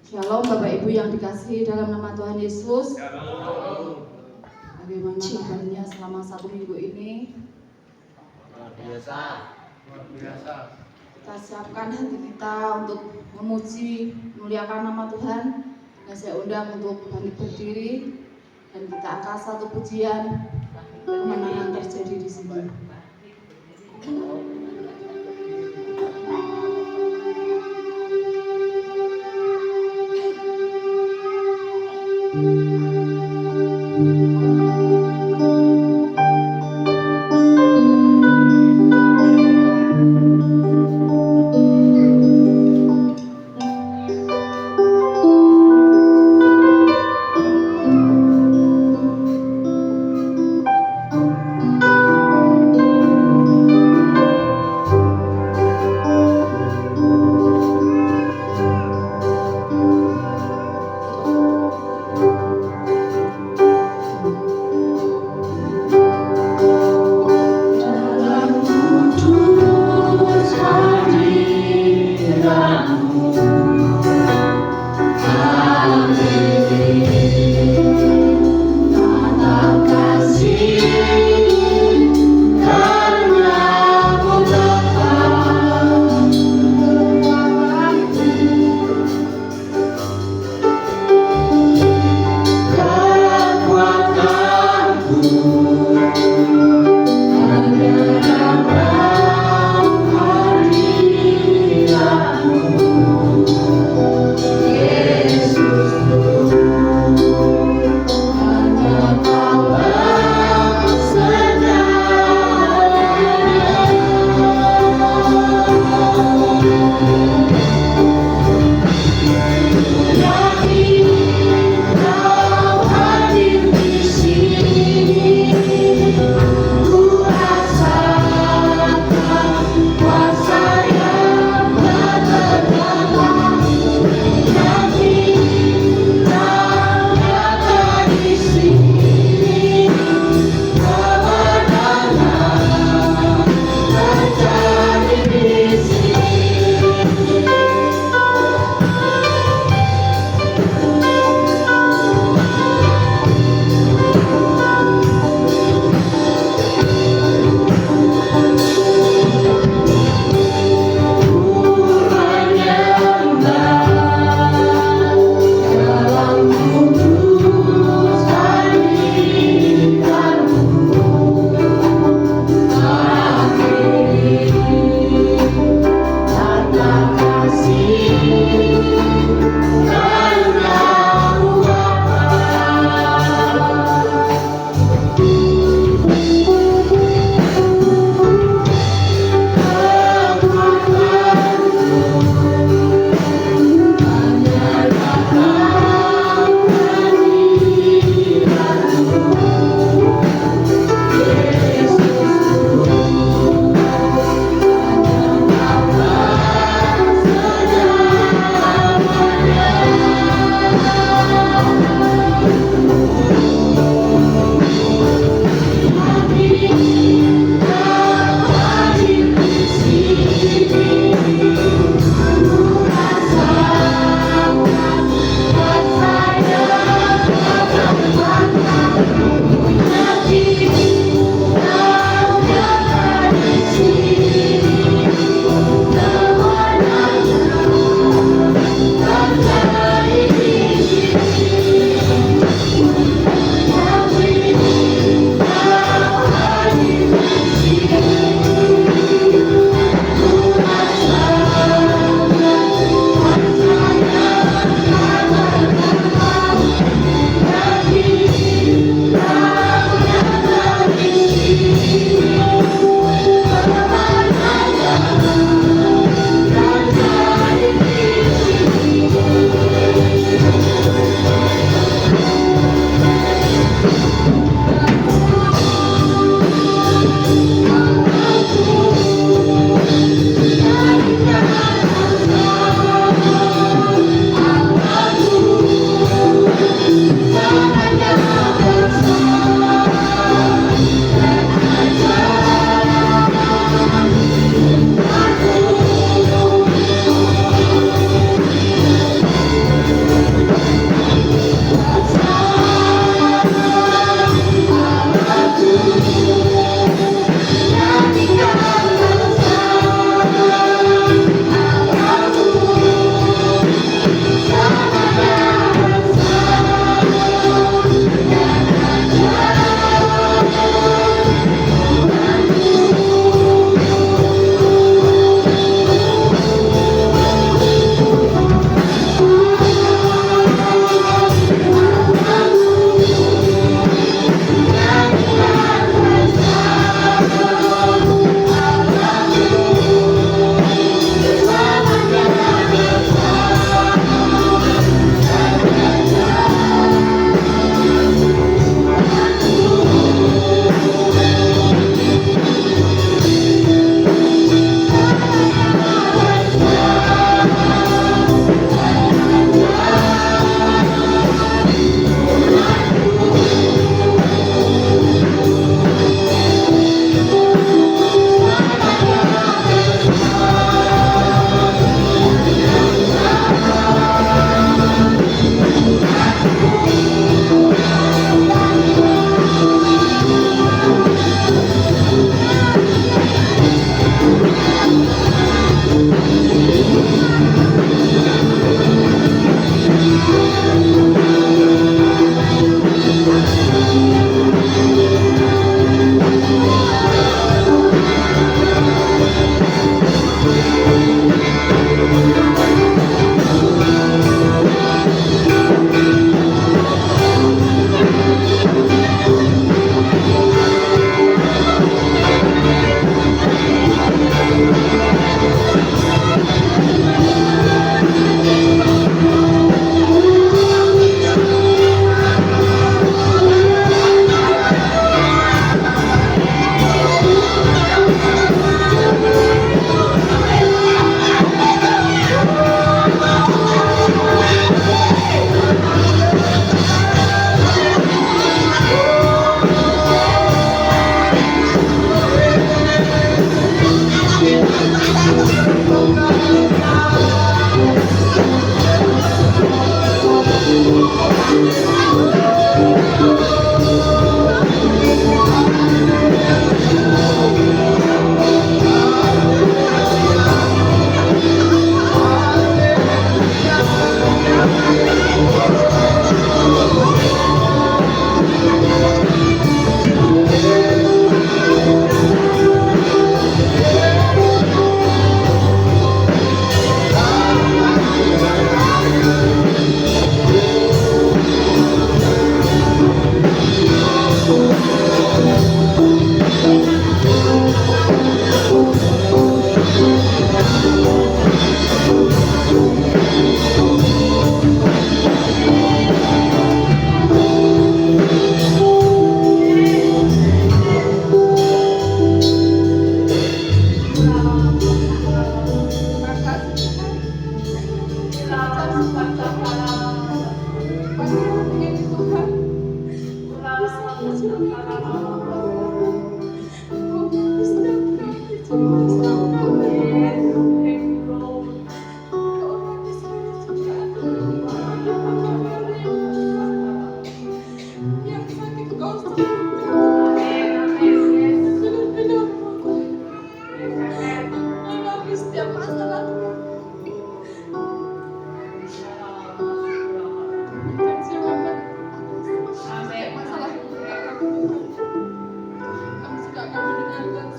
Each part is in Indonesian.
Shalom Bapak Ibu yang dikasihi dalam nama Tuhan Yesus. Bagaimana kabarnya selama 1 minggu ini? Luar biasa. Kita siapkan hati kita untuk memuji, memuliakan nama Tuhan. Dan saya undang untuk bangkit berdiri dan kita angkat satu pujian kemenangan terjadi di sini.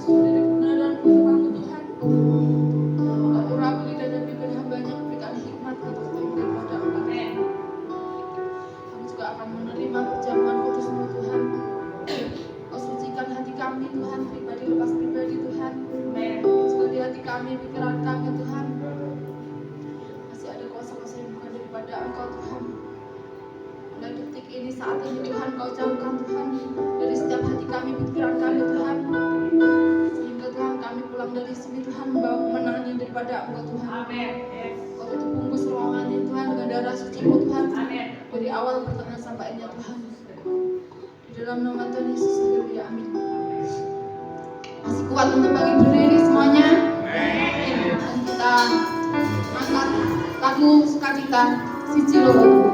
dari kebenaran firman-Mu Tuhan. Engkau urapi lidah dan bibir hamba-Nya, berikan hikmat kita daripada Engkau. Kami juga akan menerima perjamuan kudus-Mu Tuhan. Kau sucikan hati kami Tuhan, pribadi lepas pribadi Tuhan. Juga di hati kami, pikiran kami Tuhan, masih ada kuasa-kuasa yang bukan daripada Engkau Tuhan. Mulai detik ini, saat ini Tuhan, Kau jauhkan Tuhan dari setiap hati kami, pikiran kami Tuhan, sehingga Tuhan kami pulang dari sini Tuhan membawa kemenangan yang daripada Engkau Tuhan. Amin. Kau tutup bungkus ruangan ini Tuhan dengan darah suci-Mu Tuhan, Amin. dari awal pertengahan sampai akhirnya Tuhan. Di dalam nama Tuhan Yesus, haleluya, amin. Masih kuat untuk bagi berdiri semuanya. Dan kita angkat lagu sukacita siji loro.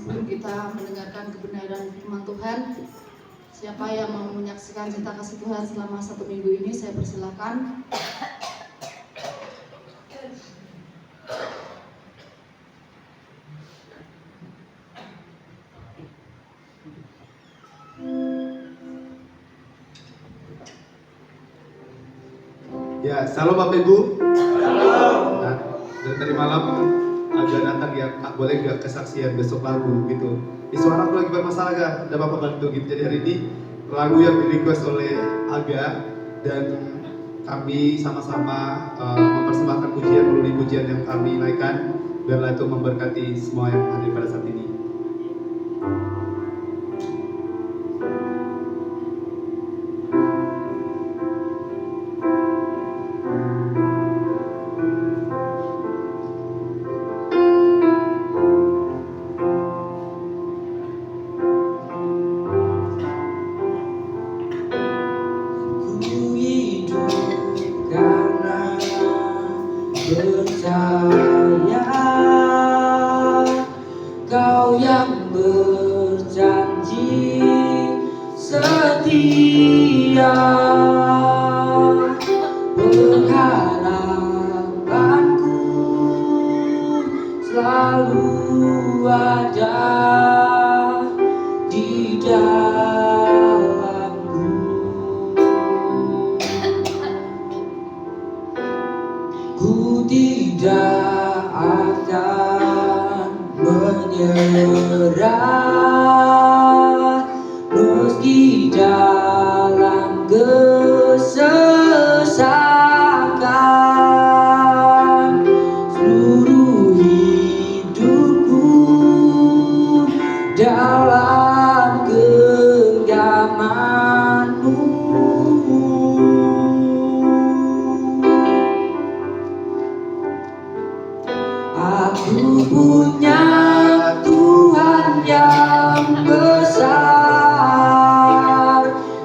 sebelum kita mendengarkan kebenaran firman Tuhan, siapa yang mau menyaksikan cerita kasih Tuhan selama 1 minggu ini, saya persilakan. Ya, salam Bapak Ibu. Salam. Nah, dari tadi malam agak datang ya, boleh gak kesaksian besok lagu gitu. Di suara aku lagi bermasalah gak? Ada Bapak bantu gitu. Jadi hari ini lagu yang di request oleh Aga dan kami sama-sama mempersembahkan pujian melalui pujian yang kami naikkan. Biarlah itu memberkati semua yang hadir pada saat ini. Percaya Kau yang berjanji setia, pengharapanku selalu ada di dalammu. Ku tidak akan menyerah meski dalam kesesakan. Seluruh hidupku dalam genggaman-Mu. Aku punya Tuhan yang besar,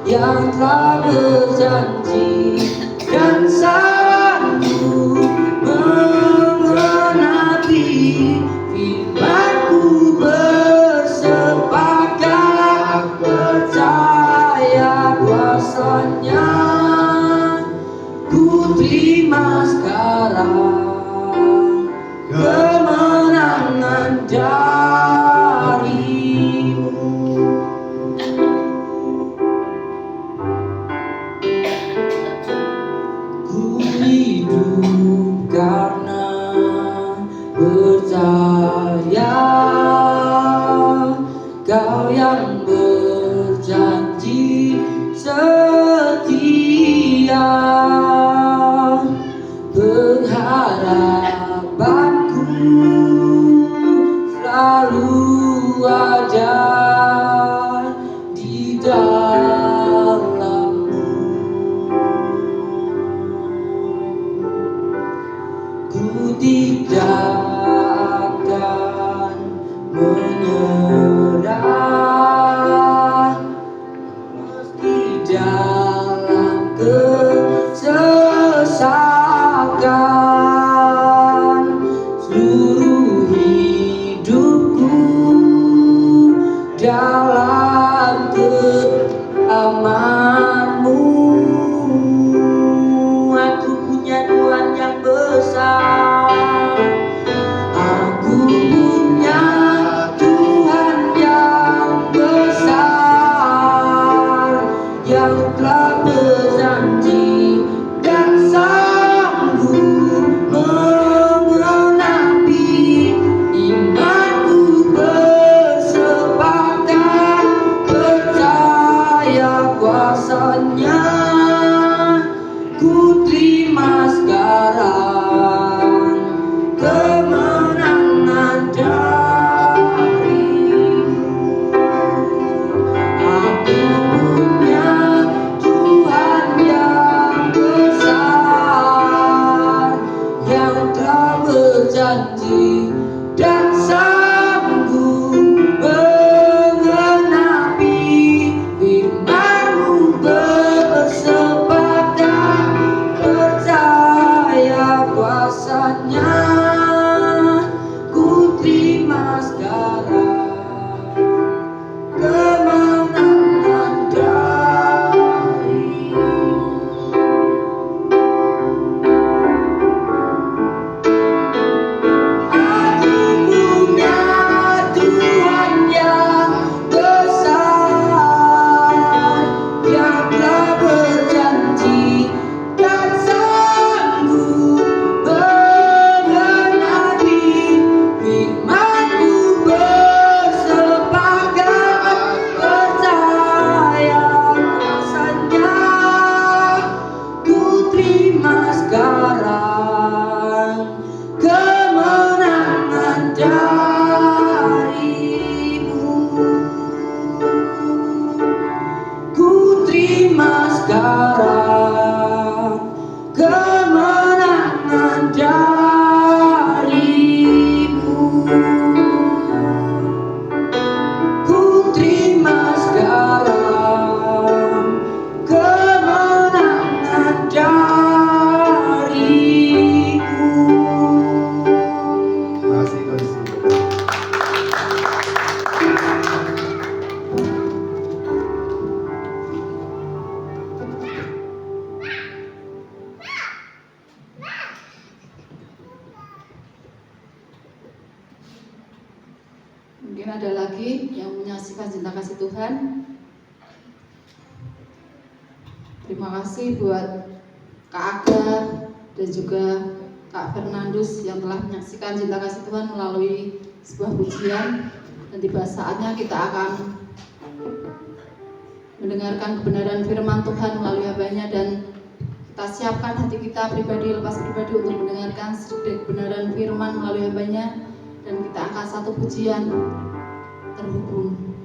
yang telah berjanji dan sanggup memenuhi firman-Ku. Bersepakat percaya kuasa-Nya, ku terima sekarang kemenangan dari-Mu. Ku hidup karena percaya Kau yang berjanji setia, pengharapanku selalu ada di dalam-Mu. Ku tidak akan Tuhan Yesus. Mungkin ada lagi yang menyaksikan cinta kasih Tuhan. Terima kasih buat Kak Aga dan juga Kak Fernandus yang telah menyaksikan cinta kasih Tuhan melalui sebuah pujian. Dan tiba saatnya kita akan mendengarkan kebenaran firman Tuhan melalui hambanya, dan kita siapkan hati kita pribadi, lepas pribadi untuk mendengarkan sedikit kebenaran firman melalui hambanya. Dan kita angkat satu pujian terhubung.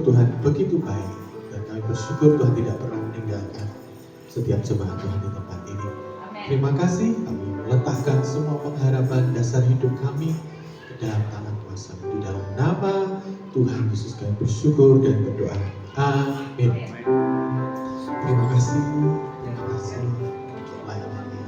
Tuhan begitu baik. Dan kami bersyukur Tuhan tidak pernah meninggalkan setiap jemaat Tuhan di tempat ini. Terima kasih, kami meletakkan semua pengharapan dasar hidup kami ke dalam tangan kuasa. Di dalam nama Tuhan Yesus kami bersyukur dan berdoa. Amin. Terima kasih untuk layanannya.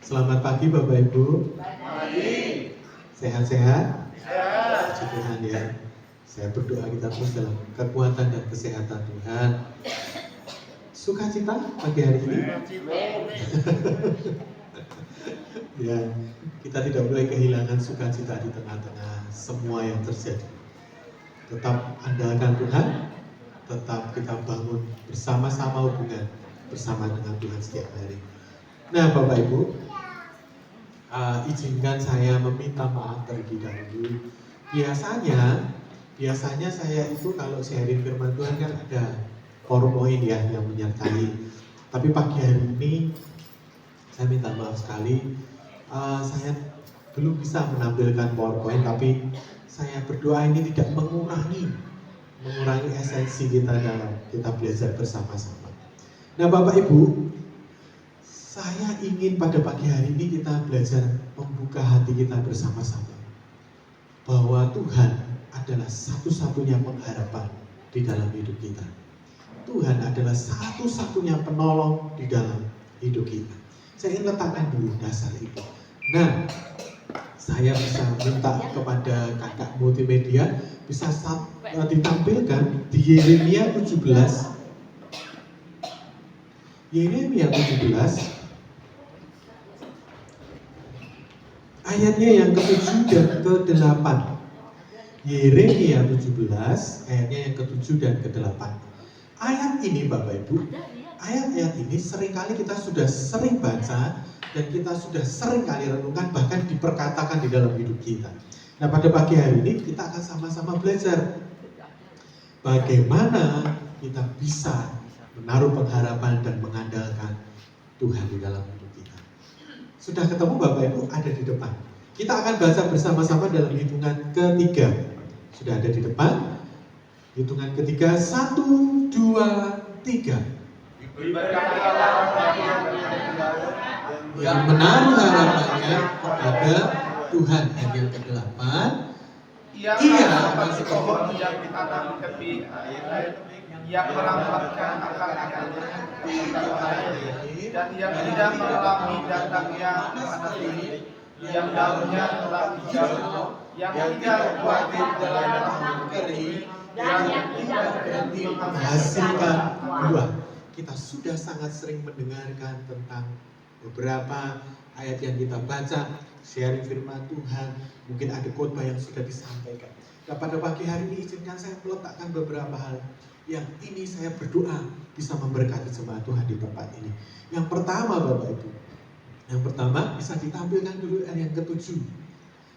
Selamat pagi Bapak Ibu. Pagi. Sehat-sehat? Sehat. Puji Tuhan ya. Saya berdoa kita terus dalam kekuatan dan kesehatan Tuhan. Sukacita pagi hari ini? Ya, kita tidak boleh kehilangan sukacita di tengah-tengah semua yang terjadi. Tetap andalkan Tuhan, tetap kita bangun bersama-sama hubungan bersama dengan Tuhan setiap hari. Nah Bapak Ibu, izinkan saya meminta maaf terlebih dahulu. Biasanya saya itu kalau sharing firman Tuhan kan ada PowerPoint ya yang menyertai. Tapi pagi hari ini saya minta maaf sekali, saya belum bisa menampilkan PowerPoint, tapi saya berdoa ini tidak mengurangi esensi kita dalam kita belajar bersama-sama. Nah Bapak Ibu, saya ingin pada pagi hari ini kita belajar membuka hati kita bersama-sama bahwa Tuhan adalah satu-satunya pengharapan di dalam hidup kita. Tuhan adalah satu-satunya penolong di dalam hidup kita. Saya ingin letakkan dulu dasar itu. Nah, saya bisa minta kepada kakak multimedia bisa ditampilkan di Yeremia 17. Yeremia 17 ayatnya yang ke-7 dan ke-8. Yeremia 17 ayatnya yang ke-7 dan ke-8. Ayat ini Bapak Ibu, ayat-ayat ini seringkali kita sudah sering baca dan kita sudah sering kali renungkan, bahkan diperkatakan di dalam hidup kita. Nah pada pagi hari ini kita akan sama-sama belajar bagaimana kita bisa menaruh pengharapan dan mengandalkan Tuhan di dalam hidup kita. Sudah ketemu Bapak Ibu? Ada di depan. Kita akan baca bersama-sama dalam hitungan ketiga. Sudah ada di depan. Hitungan ketiga, 1, 2, 3. Yang menaruh harapannya kepada Tuhan. Dan yang ke-8, ia akan seperti yang ditanam di tepi air, yang merambatkan akar-akarnya dan yang tidak mengalami datang yang panas ini, yang daunnya telah hijau, yang tidak khawatir dalam tahun kering, yang tidak berhenti menghasilkan buah. Kita sudah sangat sering mendengarkan tentang beberapa ayat yang kita baca, sharing firman Tuhan, mungkin ada khotbah yang sudah disampaikan. Nah pada pagi hari ini izinkan saya meletakkan beberapa hal yang ini saya berdoa bisa memberkati jemaat Tuhan di tempat ini. Yang pertama Bapak Ibu, yang pertama bisa ditampilkan dulu ayat yang ke-7.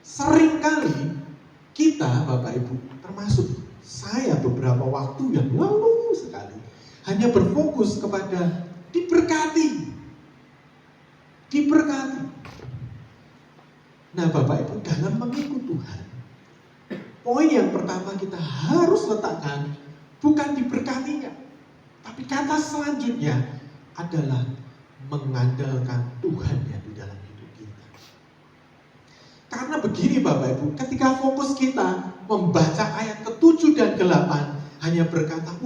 Seringkali kita Bapak Ibu, termasuk saya beberapa waktu yang lalu sekali, hanya berfokus kepada diberkati. Nah Bapak Ibu, dalam mengikut Tuhan, poin yang pertama kita harus letakkan bukan diberkatinya, tapi kata selanjutnya adalah mengandalkan Tuhan yang di dalam hidup kita. Karena begini Bapak Ibu, ketika fokus kita membaca ayat ke-7 dan ke-8 hanya berkata,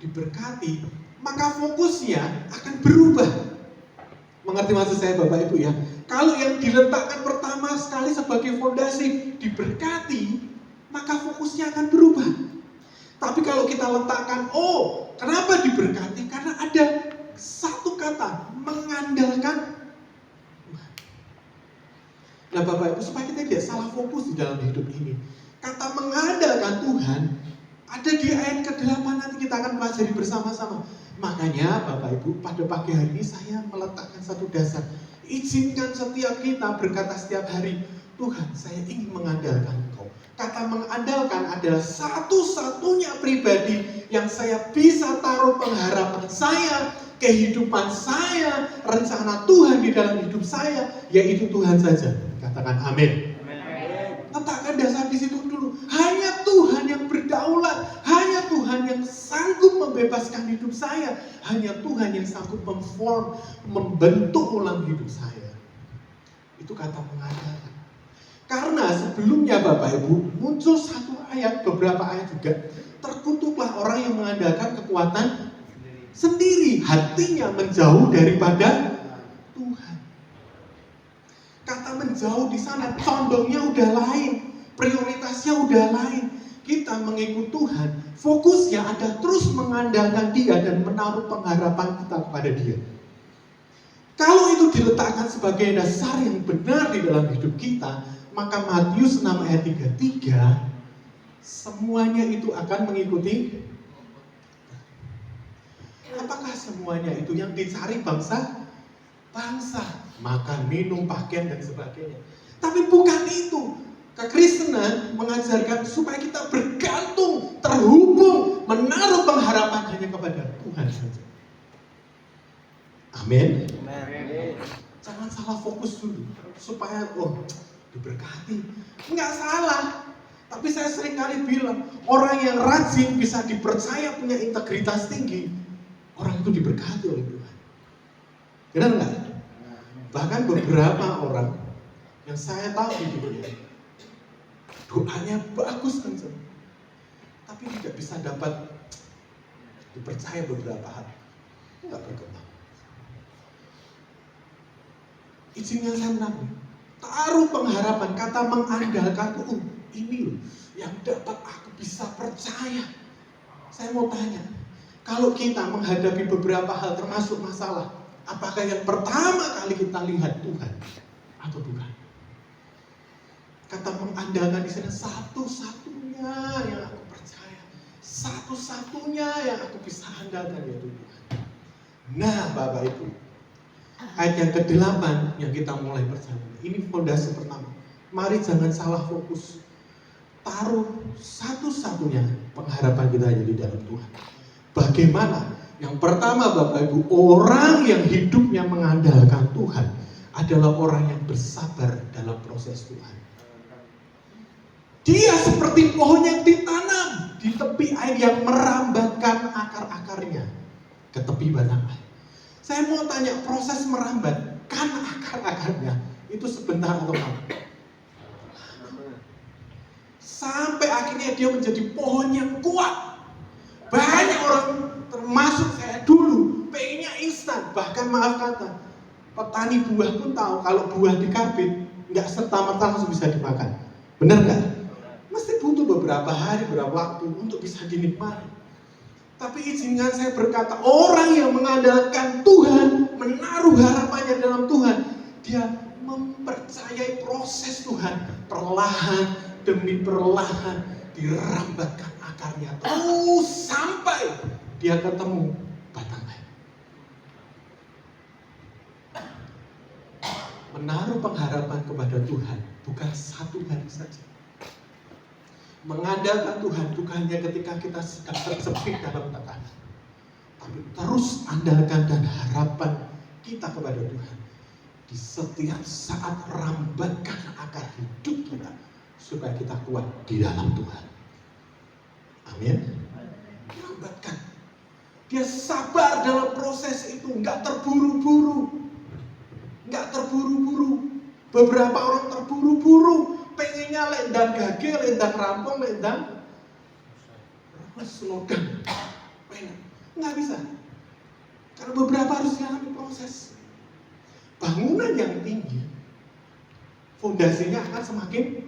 diberkati, maka fokusnya akan berubah. Mengerti maksud saya Bapak Ibu ya? Kalau yang diletakkan pertama sekali sebagai fondasi diberkati, maka fokusnya akan berubah. Tapi kalau kita letakkan, kenapa diberkati? Karena ada satu kata, mengandalkan Tuhan. Nah Bapak Ibu, supaya kita tidak salah fokus di dalam hidup ini, kata mengandalkan Tuhan ada di ayat ke-8, nanti kita akan pelajari bersama-sama. Makanya Bapak Ibu, pada pagi hari ini saya meletakkan satu dasar. Izinkan setiap kita berkata setiap hari, Tuhan saya ingin mengandalkan Engkau. Kata mengandalkan adalah satu-satunya pribadi yang saya bisa taruh pengharapan saya, kehidupan saya, rencana Tuhan di dalam hidup saya, yaitu Tuhan saja. Katakan amin. Letakkan dasar di situ dulu. Hanya Tuhan yang berdaulat, hanya Tuhan yang sanggup membebaskan hidup saya, hanya Tuhan yang sanggup membentuk ulang hidup saya. Itu kata mengandalkan. Karena sebelumnya Bapak Ibu muncul satu ayat, beberapa ayat juga, terkutuklah orang yang mengandalkan kekuatan sendiri, hatinya menjauh daripada Tuhan. Kata menjauh di sana condongnya udah lain, prioritasnya udah lain. Kita mengikut Tuhan, fokusnya ada terus mengandalkan Dia dan menaruh pengharapan kita kepada Dia. Kalau itu diletakkan sebagai dasar yang benar di dalam hidup kita, maka Matius 6 ayat 33, semuanya itu akan mengikuti. Apakah semuanya itu yang dicari bangsa? Makan, minum, pakaian, dan sebagainya. Tapi bukan itu. Kekristenan mengajarkan supaya kita bergantung, terhubung, menaruh pengharapan hanya kepada Tuhan saja. Amin. Jangan salah fokus dulu, supaya diberkati. Enggak salah. Tapi saya sering kali bilang, orang yang rajin bisa dipercaya punya integritas tinggi, orang itu diberkati oleh Tuhan. Benar nggak? Bahkan beberapa orang yang saya tahu di dunia, doanya bagus kan, tapi tidak bisa dapat dipercaya beberapa hal, nggak berkembang. Izinnya saya menang, taruh pengharapan, kata mengandalkan itu ini loh yang dapat aku bisa percaya. Saya mau tanya, kalau kita menghadapi beberapa hal termasuk masalah, apakah yang pertama kali kita lihat Tuhan atau bukan? Kata mengandalkan di sana satu-satunya yang aku percaya, satu-satunya yang aku bisa andalkan yaitu Tuhan. Nah, Bapak Ibu, ayat yang ke-8 yang kita mulai perjalanan. Ini fondasi pertama. Mari jangan salah fokus. Taruh satu-satunya pengharapan kita hanya di dalam Tuhan. Bagaimana? Yang pertama Bapak Ibu, orang yang hidupnya mengandalkan Tuhan adalah orang yang bersabar dalam proses Tuhan. Dia seperti pohon yang ditanam di tepi air yang merambatkan akar-akarnya ke tepi batang air. Saya mau tanya, proses merambatkan akar-akarnya itu sebentar atau lama? Sampai akhirnya dia menjadi pohon yang kuat. Banyak orang termasuk saya dulu pengennya instan, bahkan maaf kata petani buah pun tahu kalau buah dikarbit nggak serta-merta langsung bisa dimakan. Benar nggak? Mesti butuh beberapa hari, beberapa waktu untuk bisa dinikmati. Tapi izinkan saya berkata, orang yang mengandalkan Tuhan, menaruh harapannya dalam Tuhan, dia mempercayai proses Tuhan, perlahan demi perlahan dirambatkan akarnya terus sampai dia ketemu batang air. Menaruh pengharapan kepada Tuhan bukan satu hari saja. Mengandalkan Tuhan bukan hanya ketika kita sedang terjepit dalam tekanan, tapi terus andalkan dan harapan kita kepada Tuhan di setiap saat. Rambatkan akar hidup kita supaya kita kuat di dalam Tuhan. Amin. Rambatkan. Dia sabar dalam proses itu, nggak terburu-buru. Beberapa orang terburu-buru, pengennya lendang gage, lendang rampung, lendang slogan. Nggak bisa. Karena beberapa harus mengalami proses. Bangunan yang tinggi, fondasinya akan semakin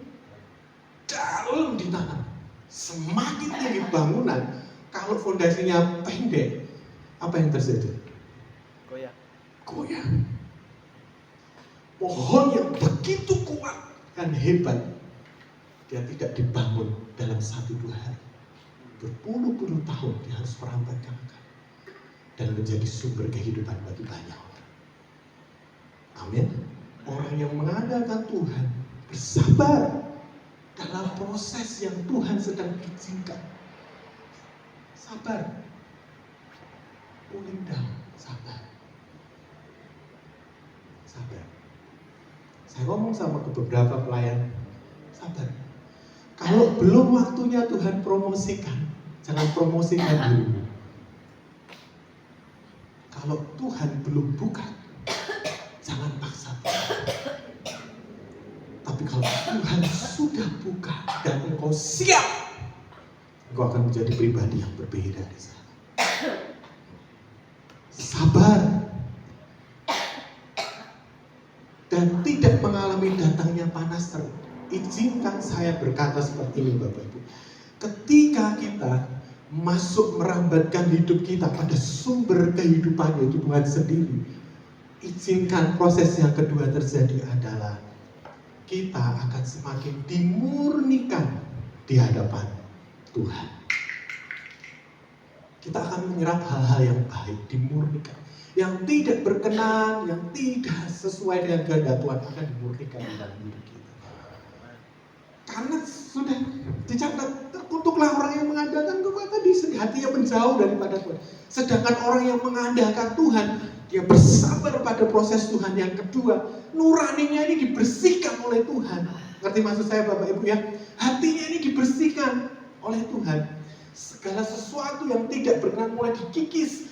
dalam ditanam. Semakin tinggi bangunan, kalau fondasinya pendek, apa yang terjadi? Goyah. Pohon yang begitu kuat dan hebat, dia tidak dibangun dalam 1-2 hari. Berpuluh-puluh tahun dia harus merambatkan akar dan menjadi sumber kehidupan bagi banyak orang. Amin. Orang yang mengandalkan Tuhan bersabar dalam dalam proses yang Tuhan sedang izinkan. Sabar. Cooling down, sabar. Sabar. Saya ngomong sama beberapa pelayan, sabar. Kalau belum waktunya Tuhan promosikan, jangan promosikan dulu. Kalau Tuhan belum buka, jangan paksa. Tapi kalau Tuhan sudah buka dan engkau siap, engkau akan menjadi pribadi yang berbeda di sana. Sabar dan tidak mengalami datangnya panas terik. Izinkan saya berkata seperti ini, Bapak Ibu. Ketika kita masuk merambatkan hidup kita pada sumber kehidupan, yaitu Tuhan sendiri, izinkan proses yang kedua terjadi adalah kita akan semakin dimurnikan di hadapan Tuhan. Kita akan menyerap hal-hal yang baik, dimurnikan. Yang tidak berkenan, yang tidak sesuai dengan kehendak Tuhan akan dimurnikan di dalam hidup kita. Karena sudah dicatat, terkutuklah orang yang mengandalkan Tuhan tadi, hatinya menjauh daripada Tuhan. Sedangkan orang yang mengandalkan Tuhan, dia bersabar pada proses Tuhan. Yang kedua, nuraninya ini dibersihkan oleh Tuhan. Ngerti maksud saya Bapak Ibu ya? Hatinya ini dibersihkan oleh Tuhan. Segala sesuatu yang tidak berkenan mulai dikikis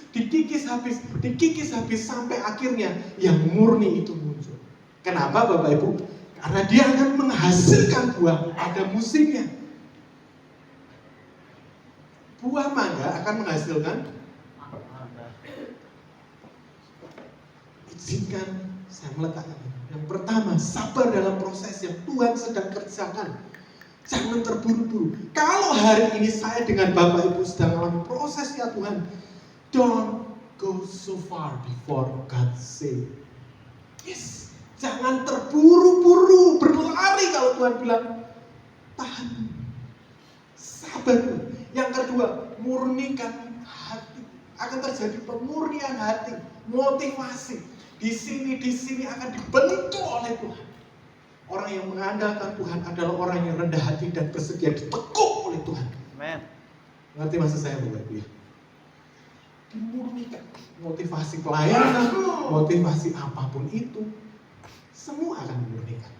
habis sampai akhirnya yang murni itu muncul. Kenapa Bapak Ibu? Karena dia akan menghasilkan buah pada musimnya. Buah mangga akan menghasilkan. Izinkan saya meletakkan. Yang pertama, sabar dalam proses yang Tuhan sedang kerjakan. Jangan terburu-buru. Kalau hari ini saya dengan Bapak Ibu sedang mengalami prosesnya Tuhan, don't go so far before God say yes. Jangan terburu-buru berlari kalau Tuhan bilang tahan. Sabar. Yang kedua, murnikan hati. Akan terjadi pemurnian hati, motivasi. Di sini akan dibentuk oleh Tuhan. Orang yang mengandalkan Tuhan adalah orang yang rendah hati dan bersedia ditekuk oleh Tuhan. Amen. Ngerti maksud saya Bapak Ibu ya? Dimurnikan. Motivasi pelayanan, motivasi apapun itu, semua akan dimurnikan.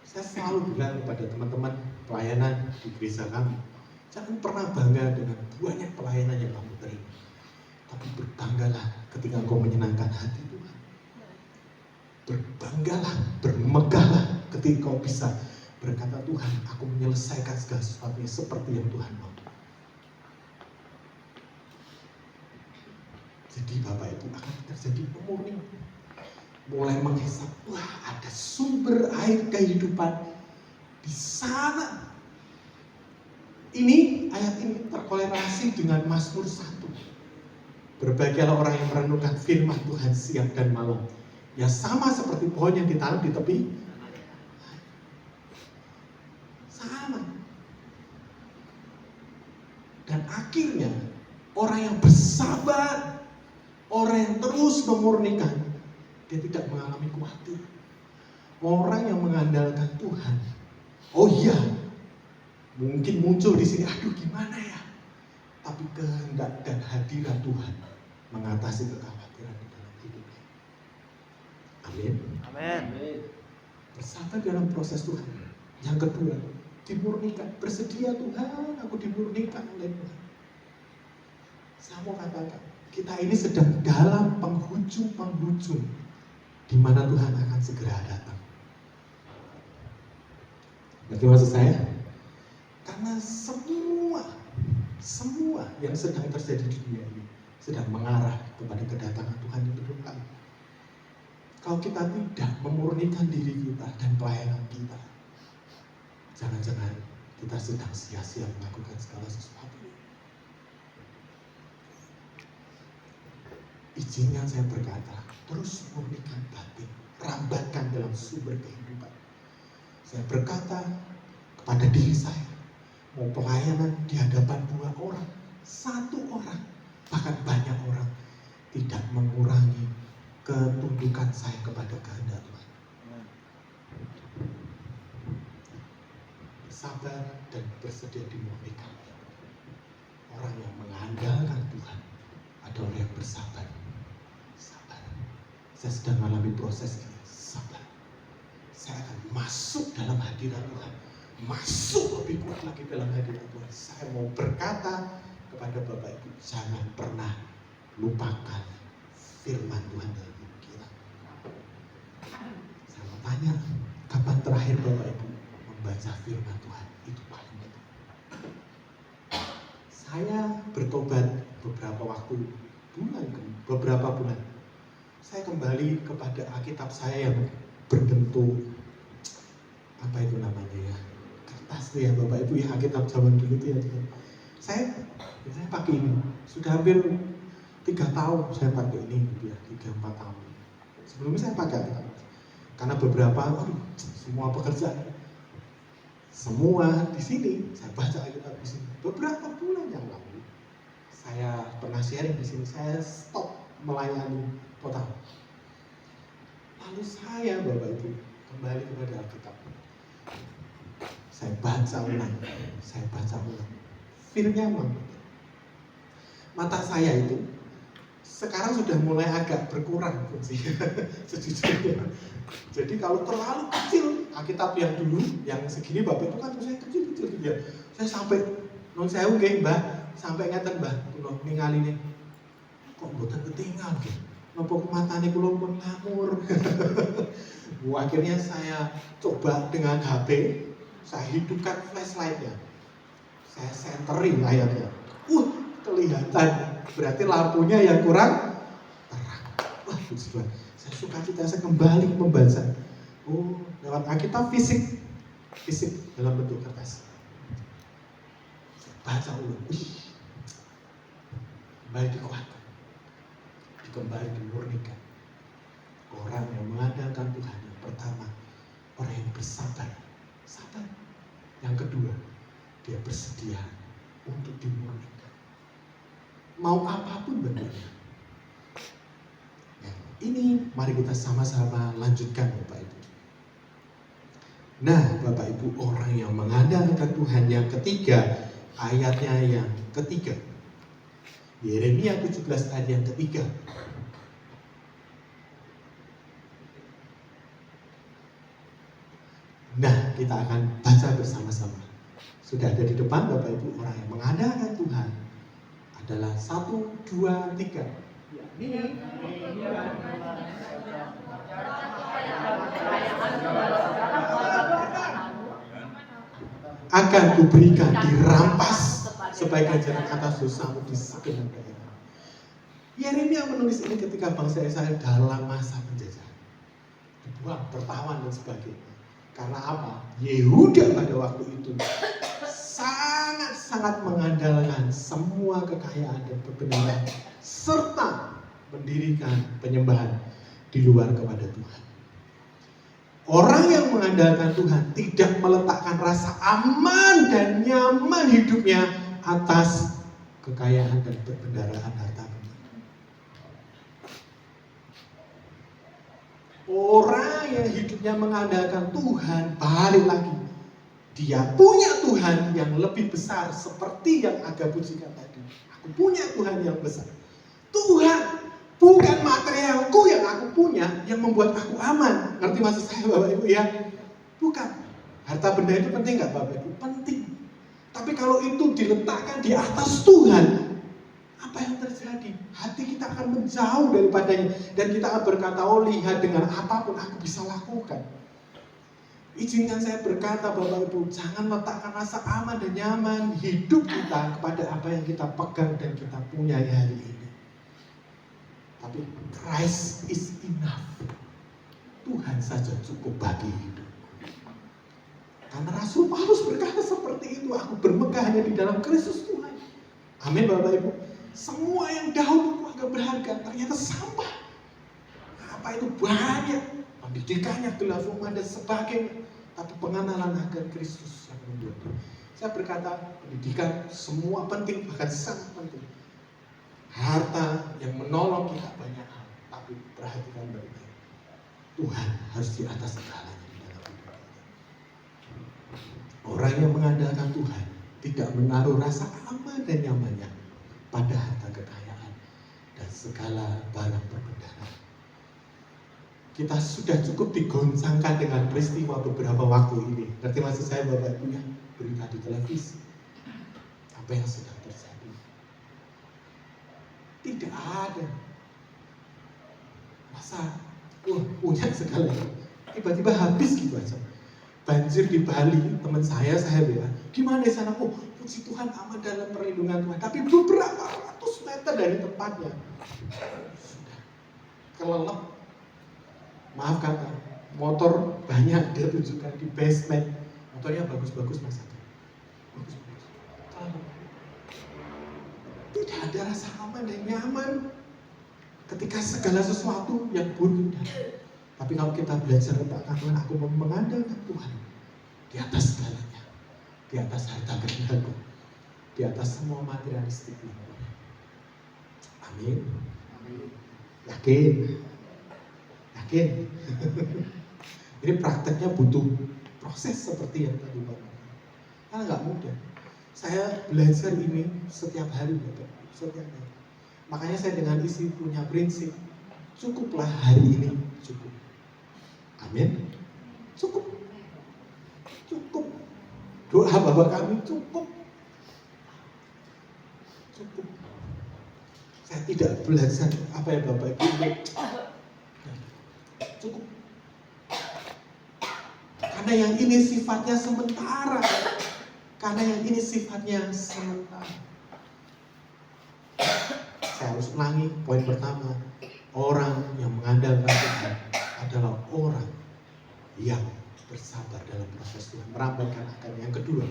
Saya selalu bilang kepada teman-teman pelayanan di gereja kami, jangan pernah bangga dengan banyak pelayanan yang kamu terima. Tapi berbanggalah ketika engkau menyenangkan hati Tuhan. Berbanggalah, bermegahlah ketika engkau bisa berkata, Tuhan, aku menyelesaikan segala sesuatunya seperti yang Tuhan mau. Jadi Bapak Ibu akan terjadi pemurnian. Mulai menghisap, wah ada sumber air kehidupan di sana. Ini ayat ini terkolerasi dengan Mazmur 1. Berbahagialah orang yang merenungkan firman Tuhan siang dan malam. Ya sama seperti pohon yang ditanam di tepi. Sama. Dan akhirnya orang yang bersabar, orang yang terus memurnikan, dia tidak mengalami khawatir. Orang yang mengandalkan Tuhan, oh iya, mungkin muncul di sini, aduh gimana ya? Tapi kehendak dan hadirat Tuhan mengatasi kekhawatiran di dalam hidupnya. Amin. Amin. Bersabar dalam proses Tuhan. Yang kedua, dimurnikan. Bersedia Tuhan, aku dimurnikan oleh Tuhan. Saya mau katakan, kita ini sedang dalam penghujung di mana Tuhan akan segera datang. Ngerti maksud saya? Karena semua yang sedang terjadi di dunia ini sedang mengarah kepada kedatangan Tuhan yang kedua kali. Kalau kita tidak memurnikan diri kita dan pelayanan kita, jangan-jangan kita sedang sia-sia melakukan segala sesuatu. Izinkan saya berkata, terus murnikan batin, rambatkan dalam sumber kehidupan. Saya berkata kepada diri saya, mau pelayanan di hadapan 2 orang, 1 orang, bahkan banyak orang, tidak mengurangi ketundukan saya kepada kehendak Tuhan. Sabar dan bersedia dimurnikan. Orang yang mengandalkan Tuhan adalah yang bersabar. Sabar. Saya sedang mengalami proses ini. Sabar. Saya akan masuk dalam hadirat Tuhan. Masuk lebih kuat lagi dalam hadirat Tuhan. Saya mau berkata kepada Bapak Ibu, jangan pernah lupakan firman Tuhan dalam hidup kita. Saya mau tanya, kapan terakhir Bapak Ibu membaca firman Tuhan? Itu paling penting. Saya bertobat beberapa bulan. Saya kembali kepada Alkitab saya yang berbentuk apa itu namanya ya, kertas tuh ya Bapak Ibu ya, Alkitab zaman dulu itu ya. Saya biasanya pakai ini. Sudah hampir 3 tahun saya pakai ini gitu ya, 3-4 tahun. Sebelumnya saya pakai Alkitab. Karena beberapa, semua pekerjaan, semua di sini saya baca Alkitab di sini. Beberapa bulan yang lalu saya pernah sharing di sini, saya stop melayani total. Lalu saya Bapak Ibu kembali kepada Alkitab. Saya baca ulang. Filmnya mata saya itu sekarang sudah mulai agak berkurang fungsinya sejujurnya. Jadi kalau terlalu kecil Alkitab yang dulu yang segini Bapak Ibu kan saya kecil gitu ya. Saya sampai non sewu nggih Mbah, sampai ngeten Mbah kula ningaline kok mboten ketinggal nggih. Napa matane kula pun ngamur. Akhirnya saya coba dengan HP, saya hidupkan flashlight-nya. Saya senterin layarnya. Kelihatan. Berarti lampunya yang kurang terang. Wah, puji Tuhan. Saya suka cita, saya kembali membaca. Lewat Alkitab fisik dalam bentuk kertas. Saya baca ulang. Kembali dikuatkan. Kembali dimurnikan. Orang yang mengandalkan Tuhan yang pertama, orang yang bersabar. Sabar. Yang kedua, dia bersedia untuk dimurnikan. Mau apapun bentuknya. Ini mari kita sama-sama lanjutkan Bapak Ibu. Nah Bapak Ibu, orang yang mengandalkan Tuhan yang ketiga, ayatnya yang ketiga. Yeremia 17 ayat yang ketiga. Nah kita akan baca bersama-sama. Sudah ada di depan Bapak Ibu, orang yang mengandalkan Tuhan adalah 1, 2, 3. Akan kuberikan dirampas sebagai ganjaran atas dosamu di segenap daerah. Yeremia menulis ini ketika bangsa Israel dalam masa penjajahan, dibuang, tertawan dan sebagainya. Karena apa? Yehuda pada waktu itu sangat mengandalkan semua kekayaan dan kebenaran serta mendirikan penyembahan di luar kepada Tuhan. Orang yang mengandalkan Tuhan tidak meletakkan rasa aman dan nyaman hidupnya atas kekayaan dan perbendaharaan harta benda. Orang yang hidupnya mengandalkan Tuhan, balik lagi, dia punya Tuhan yang lebih besar seperti yang Aga pujikan tadi. Aku punya Tuhan yang besar. Tuhan, bukan materialku yang aku punya yang membuat aku aman. Ngerti maksud saya Bapak Ibu ya? Bukan. Harta benda itu penting nggak Bapak Ibu? Penting. Tapi kalau itu diletakkan di atas Tuhan, apa yang terjadi? Hati kita akan menjauh daripadanya. Dan kita akan berkata, lihat dengan apapun aku bisa lakukan. Izinkan saya berkata Bapak Ibu, jangan letakkan rasa aman dan nyaman hidup kita kepada apa yang kita pegang dan kita punya hari ini. Tapi Christ is enough. Tuhan saja cukup bagi hidup. Karena Rasul Paulus berkata seperti itu, aku bermegah hanya di dalam Kristus Tuhan. Amin Bapak Ibu. Semua yang dahulu anggap berharga ternyata sampah. Apa itu banyak, pendidikannya, gelar rumah dan sebagainya. Tapi pengenalan akan Kristus yang membuatnya. Saya berkata pendidikan semua penting, bahkan sangat penting. Harta yang menolong kita banyak hal, tapi perhatikan baik-baik. Tuhan harus di atas segalanya di dalam hidup kita. Orang yang mengandalkan Tuhan tidak menaruh rasa aman dan nyamannya pada harta kekayaan dan segala barang berbendaharaan. Kita sudah cukup digoncangkan dengan peristiwa beberapa waktu ini. Ngerti maksud saya Bapak Ibu ya? Berita di televisi. Apa yang sedang terjadi? Tidak ada. Masa punya segalanya tiba-tiba habis gitu aja. Banjir di Bali, teman saya bilang, gimana di sana? Oh, puji Tuhan aman dalam perlindungan Tuhan. Tapi beberapa ratus meter dari tempatnya sudah kelelep. Maaf kata, motor banyak dia tunjukkan di basement. Motornya bagus-bagus Mas Agus. Bagus-bagus. Tidak ada rasa aman dan nyaman ketika segala sesuatu yang buruk datang. Tapi kalau kita belajar tentang Tuhan, aku mengandalkan Tuhan di atas segalanya, di atas harta benda, di atas semua materialistik ini. Amin. Yakin? Ini prakteknya butuh proses seperti yang tadi Bapak. Karena nggak mudah. Saya belajar ini setiap hari, Bapak. Setiap hari. Makanya saya dengan isi punya prinsip, cukuplah hari ini, cukup. Amin. Cukup. Doa Bapak kami cukup. Saya tidak belajar apa ya Bapak Ibu. Cukup. Karena yang ini sifatnya sementara. Saya harus ulangi poin pertama. Orang yang mengandalkan Tuhan adalah orang yang bersabar dalam proses Tuhan, merambahkan akan. Yang kedua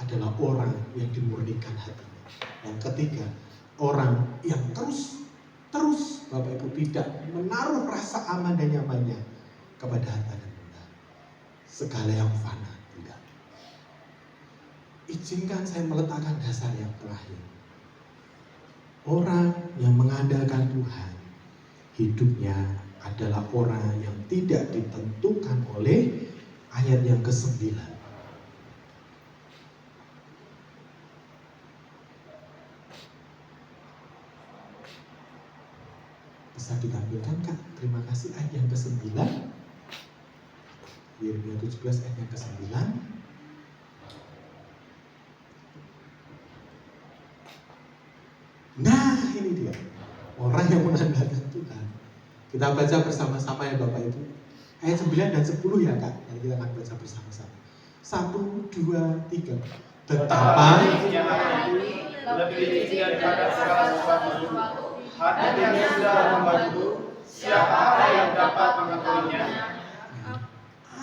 adalah orang yang dimurnikan hatinya. Yang ketiga, orang yang terus Bapak Ibu tidak menaruh rasa aman dan nyamannya kepada harta dan benda. Segala yang fana tidak. Izinkan saya meletakkan dasar yang terakhir. Orang yang mengandalkan Tuhan, hidupnya adalah orang yang tidak ditentukan oleh ayat yang ke-9. Bisa ditampilkan Kak? Terima kasih. Ayat yang ke-9, Yeremia 17 ayat yang ke-9. Nah ini dia, orang yang mengandalkan Tuhan. Kita baca bersama-sama ya Bapak Ibu. Ayat 9 dan 10 ya Kak, yang kita akan baca bersama-sama. 1, 2, 3. Tetapi lebih tinggi daripada segala sesuatu, hati yang sudah membantu, siapa yang dapat mengetahuinya?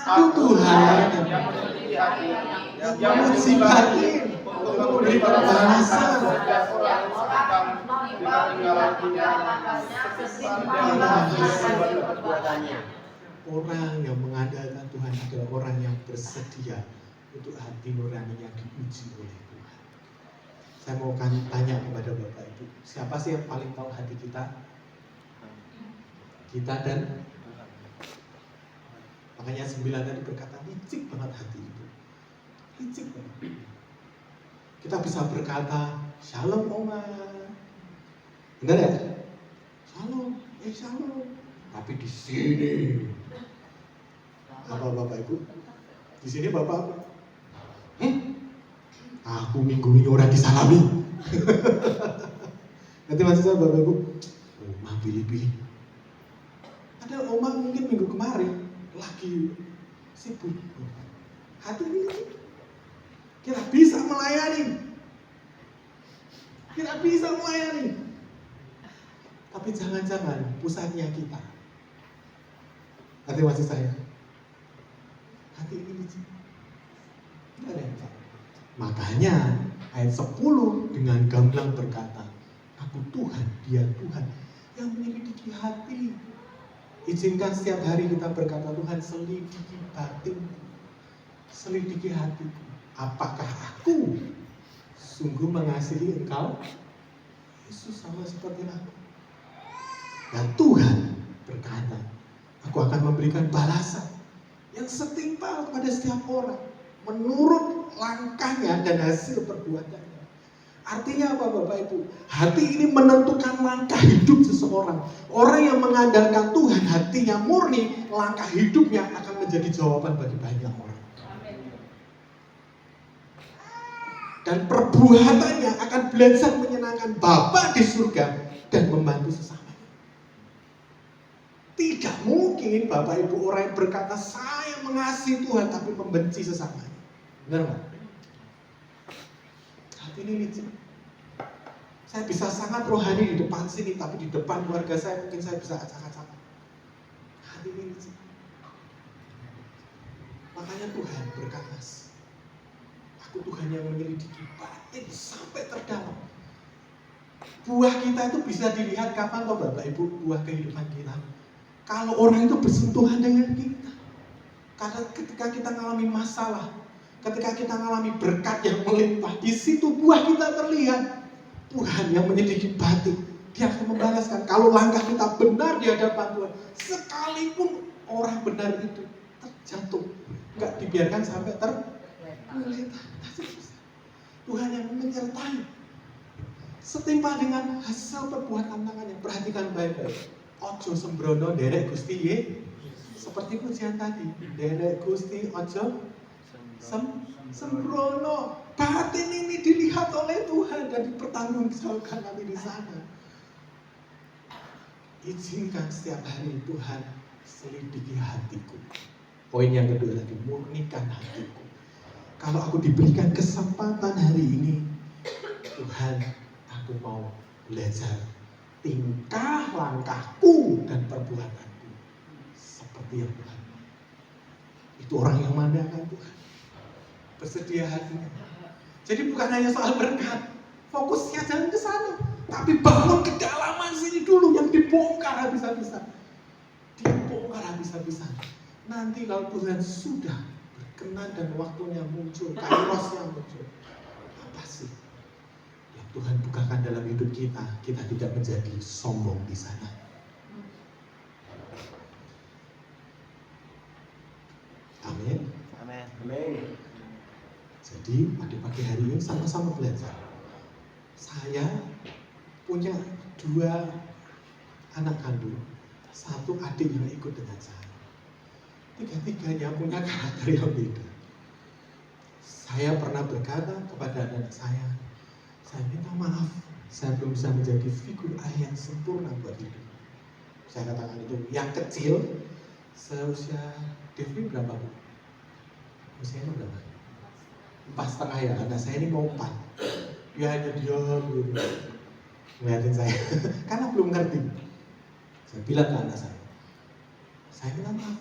Aku Tuhan yang memiliki hati, yang memuji hati untuk memberi pembalasan. Setiap orang tentang ketinggalan punya perbuatannya. Orang yang mengandalkan Tuhan adalah orang yang bersedia untuk hati nuraninya diuji oleh Tuhan. Saya mau tanya kepada Bapak Ibu, siapa sih yang paling tahu hati kita? Kita dan makanya 9 tadi berkata licik banget hati itu. Licik banget. Kita bisa berkata shalom Oma. Benar ya? Shalom. Tapi di sini apa Bapak Ibu? Di sini Bapak apa? Aku minggu ini orang disalami. Nanti maksud saya Bapak Ibu, Oma pilih-pilih. Ada Oma mungkin minggu kemarin lagi sibuk. Hati ini kita bisa melayani. Tapi jangan-jangan pusatnya kita. Nanti maksud saya. Hati ini licik. Tidak ada yang tahu. Makanya ayat 10 dengan gamblang berkata, aku Tuhan, dia Tuhan yang menyelidiki hati. Izinkan setiap hari kita berkata, Tuhan selidiki batinku, selidiki hatiku. Apakah aku sungguh mengasihi engkau? Yesus sama seperti aku. Dan Tuhan berkata, Aku akan memberikan balasan yang setimpal kepada setiap orang menurut langkahnya dan hasil perbuatannya. Artinya apa Bapak Ibu? Hati ini menentukan langkah hidup seseorang. Orang yang mengandalkan Tuhan, hatinya murni, langkah hidupnya akan menjadi jawaban bagi banyak orang. Dan perbuatannya akan belajar menyenangkan Bapa di surga dan membantu sesama. Tidak mungkin Bapak Ibu orang yang berkata saya mengasihi Tuhan tapi membenci sesamanya. Benar nggak? Hati ini licin. Saya bisa sangat rohani di depan sini, tapi di depan keluarga saya mungkin saya bisa acak-acakan. Hati ini licin. Makanya Tuhan berkata, aku Tuhan yang menyelidiki batin sampai terdalam. Buah kita itu bisa dilihat kapan toh Bapak Ibu, buah kehidupan kita. Kalau orang itu bersentuhan dengan kita. Karena ketika kita mengalami masalah, ketika kita mengalami berkat yang melimpah, di situ buah kita terlihat. Tuhan yang menyelidiki batin, Dia akan membalaskan. Kalau langkah kita benar di hadapan Tuhan, sekalipun orang benar itu terjatuh, nggak dibiarkan sampai tergeletak. Tuhan yang menyertai, setimpal dengan hasil perbuatan tangannya. Perhatikan baik-baik. Ojo sembrono derek Gusti ye. Seperti pujian tadi, derek Gusti ojo sembrono. Batin ini dilihat oleh Tuhan dan dipertanggungjawabkan nanti di sana. Izinkan setiap hari Tuhan selidiki hatiku. Poin yang kedua tadi, murnikan hatiku. Kalau aku diberikan kesempatan hari ini, Tuhan, aku mau belajar tingkah langkahku dan perbuatanku seperti yang Tuhan mau. Itu orang yang mandangkan Tuhan, bersedia hatinya. Jadi bukan hanya soal berkat, fokusnya jangan ke sana, tapi bangun kedalaman sini dulu yang dibongkar habis-habisan. Dibongkar habis-habisan. Nanti kalau Tuhan sudah berkenan dan waktunya muncul, kairosnya muncul, apa sih yang Tuhan bukakan dalam hidup kita, kita tidak menjadi sombong di sana. Amin. Amin. Jadi pada pagi hari ini sama-sama belajar. Saya punya 2 anak kandung, 1 adik yang ikut dengan saya. 3-tiganya punya karakter yang beda. Saya pernah berkata kepada anak saya minta maaf, saya belum bisa menjadi figur ayah yang sempurna buat hidup. Saya katakan itu, yang kecil, seusia Devi berapa Bu? Usianya berapa? 4,5 ya, anak saya ini mau 4. Dia hanya diam gitu, ngeliatin saya, karena belum ngerti. Saya bilang ke anak saya minta maaf.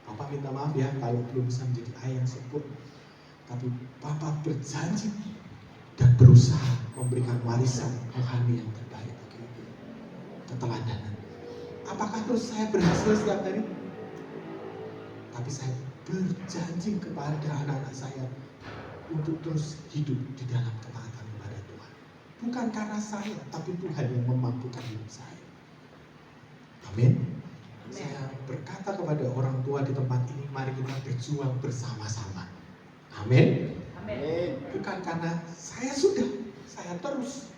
Papa minta maaf ya kalau belum bisa menjadi ayah yang sempurna. Tapi Papa berjanji dan berusaha memberikan warisan rohani yang terbaik bagi ibu. Keteladanan. Apakah terus saya berhasil setiap hari? Tapi saya berjanji kepada anak-anak saya untuk terus hidup di dalam ketaatan kepada Tuhan. Bukan karena saya, tapi Tuhan yang memampukan hidup saya. Amin. Saya berkata kepada orang tua di tempat ini, mari kita berjuang bersama-sama. Amin. Amin. Bukan karena saya terus.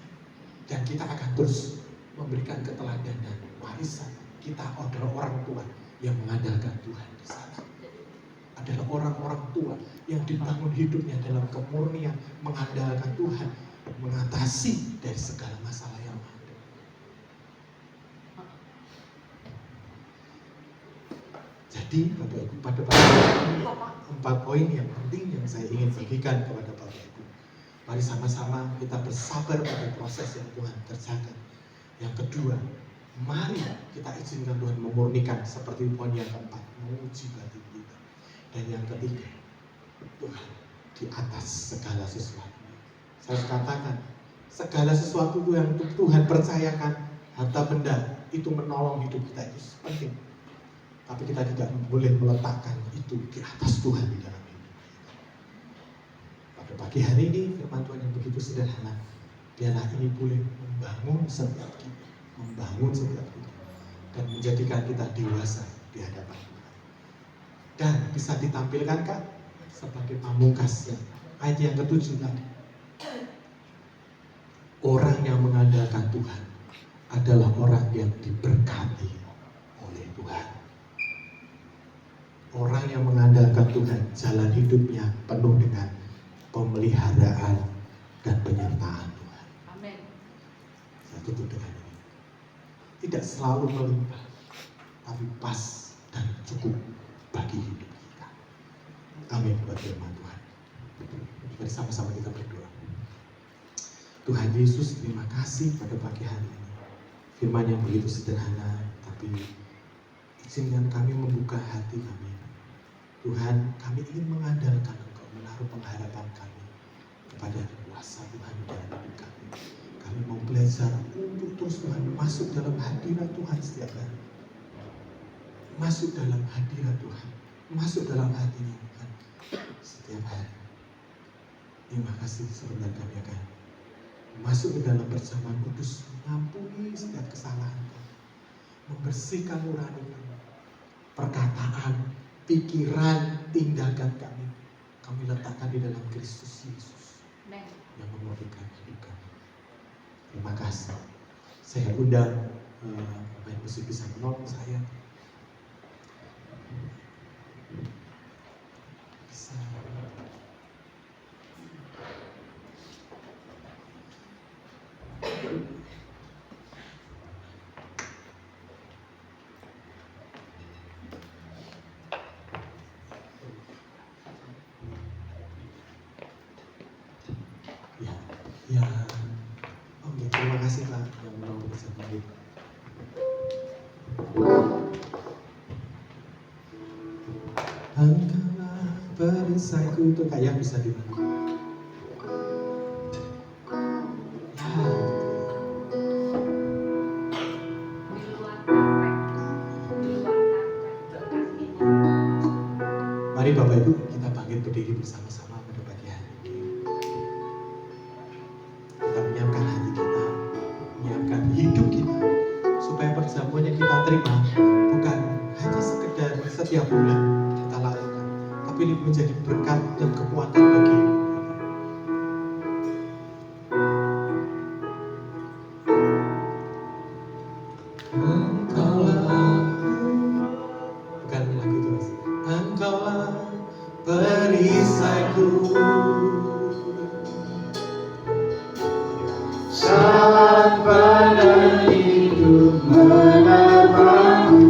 Dan kita akan terus memberikan keteladanan, warisan. Kita adalah orang tua yang mengandalkan Tuhan di sana. Adalah orang-orang tua yang dibangun hidupnya dalam kemurnian, mengandalkan Tuhan, mengatasi dari segala masalah yang ada. Jadi Bapak Ibu, pada pagi ini 4 poin yang penting yang saya ingin bagikan kepada Bapak Ibu. Mari sama-sama kita bersabar pada proses yang Tuhan kerjakan. Yang kedua, mari kita izinkan Tuhan memurnikan seperti poin yang keempat, menguji batin kita. Dan yang ketiga, Tuhan di atas segala sesuatu. Saya harus katakan, segala sesuatu yang Tuhan percayakan, harta benda itu menolong hidup kita itu penting. Tapi kita tidak boleh meletakkan itu di atas Tuhan di dalam hidup kita. Pada pagi hari ini firman Tuhan yang begitu sederhana, biarlah ini boleh membangun setiap kita, dan menjadikan kita dewasa di hadapan Tuhan. Dan bisa ditampilkan Kak sebagai pamungkasnya. Ayat yang ke-7 tadi. Orang yang mengandalkan Tuhan adalah orang yang diberkati oleh Tuhan. Orang yang mengandalkan Tuhan, jalan hidupnya penuh dengan pemeliharaan dan penyertaan Tuhan. Amin. Saya tutup dengan ini. Tidak selalu melimpah, tapi pas dan cukup bagi hidup kita. Amin buat firman Tuhan. Mari sama-sama kita berdoa. Tuhan Yesus, terima kasih pada pagi hari ini. Firman yang begitu sederhana, tapi izinkan kami membuka hati kami. Tuhan, kami ingin mengandalkan Engkau, menaruh pengharapan kami kepada kuasa Tuhan dalam hidup kami. Kami mau belajar untuk terus Tuhan masuk dalam hadirat Tuhan setiap hari. Masuk dalam hadirat Tuhan, masuk dalam hatinya Tuhan setiap hari. Terima kasih sebentar kami akan masuk ke dalam perjamuan kudus, mengampuni setiap kesalahan kami, membersihkan nurani kami, perkataan, pikiran, tindakan kami letakkan di dalam Kristus Yesus yang memurnikan hidup kami. Terima kasih. Saya undang pemain musik bisa menolong saya. Bisa. Ya. Oke, terima kasih Pak yang mau bersama kita. Engkaulah perisaiku, itu kayak bisa dibantu. Ya. Mari Bapak Ibu kita bangkit berdiri bersama-sama pada pagi hari ini. Kita menyiapkan hati kita, menyiapkan hidup kita, supaya perjamuan yang kita terima bukan hanya sekedar setiap bulan kita lakukan, tapi ini menjadi berkat dan kekuatan bagi hidup kita. Bukan lagu itu Mas. Engkaulah perisaiku, saat badai hidup menerpaku,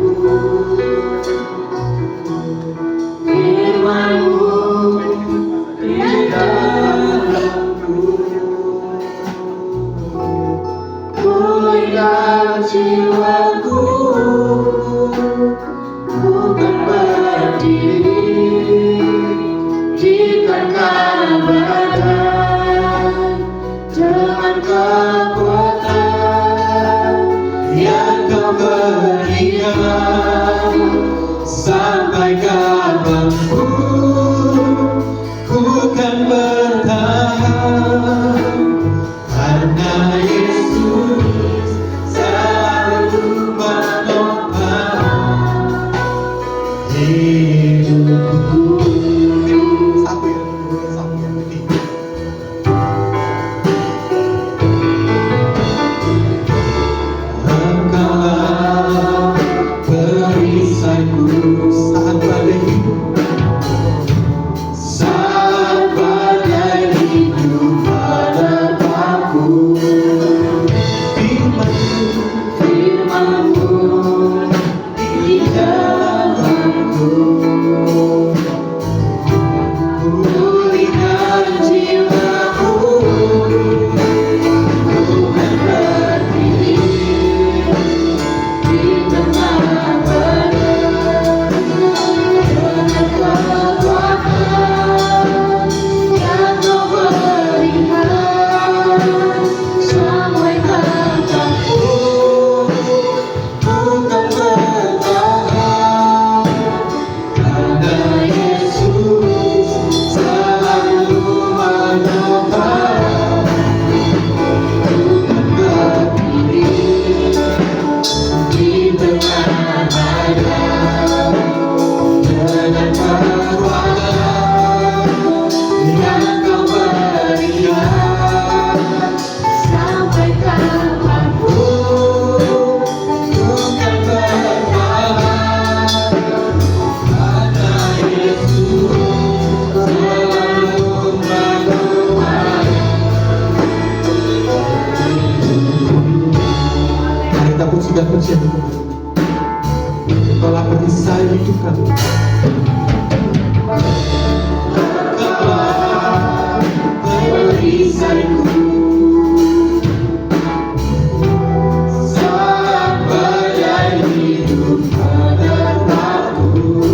firman-Mu di dalamku, pulihkan jiwaku, bukan berdiri di tengah badai, dengan kekuatan yang Kau berikan, sampai kapanpun ku kan bertahan, karena Yesus selalu pujikan pujian itu. Engkaulah perisai hidup kami. Engkaulah perisaiku saat badai hidup menerpaku.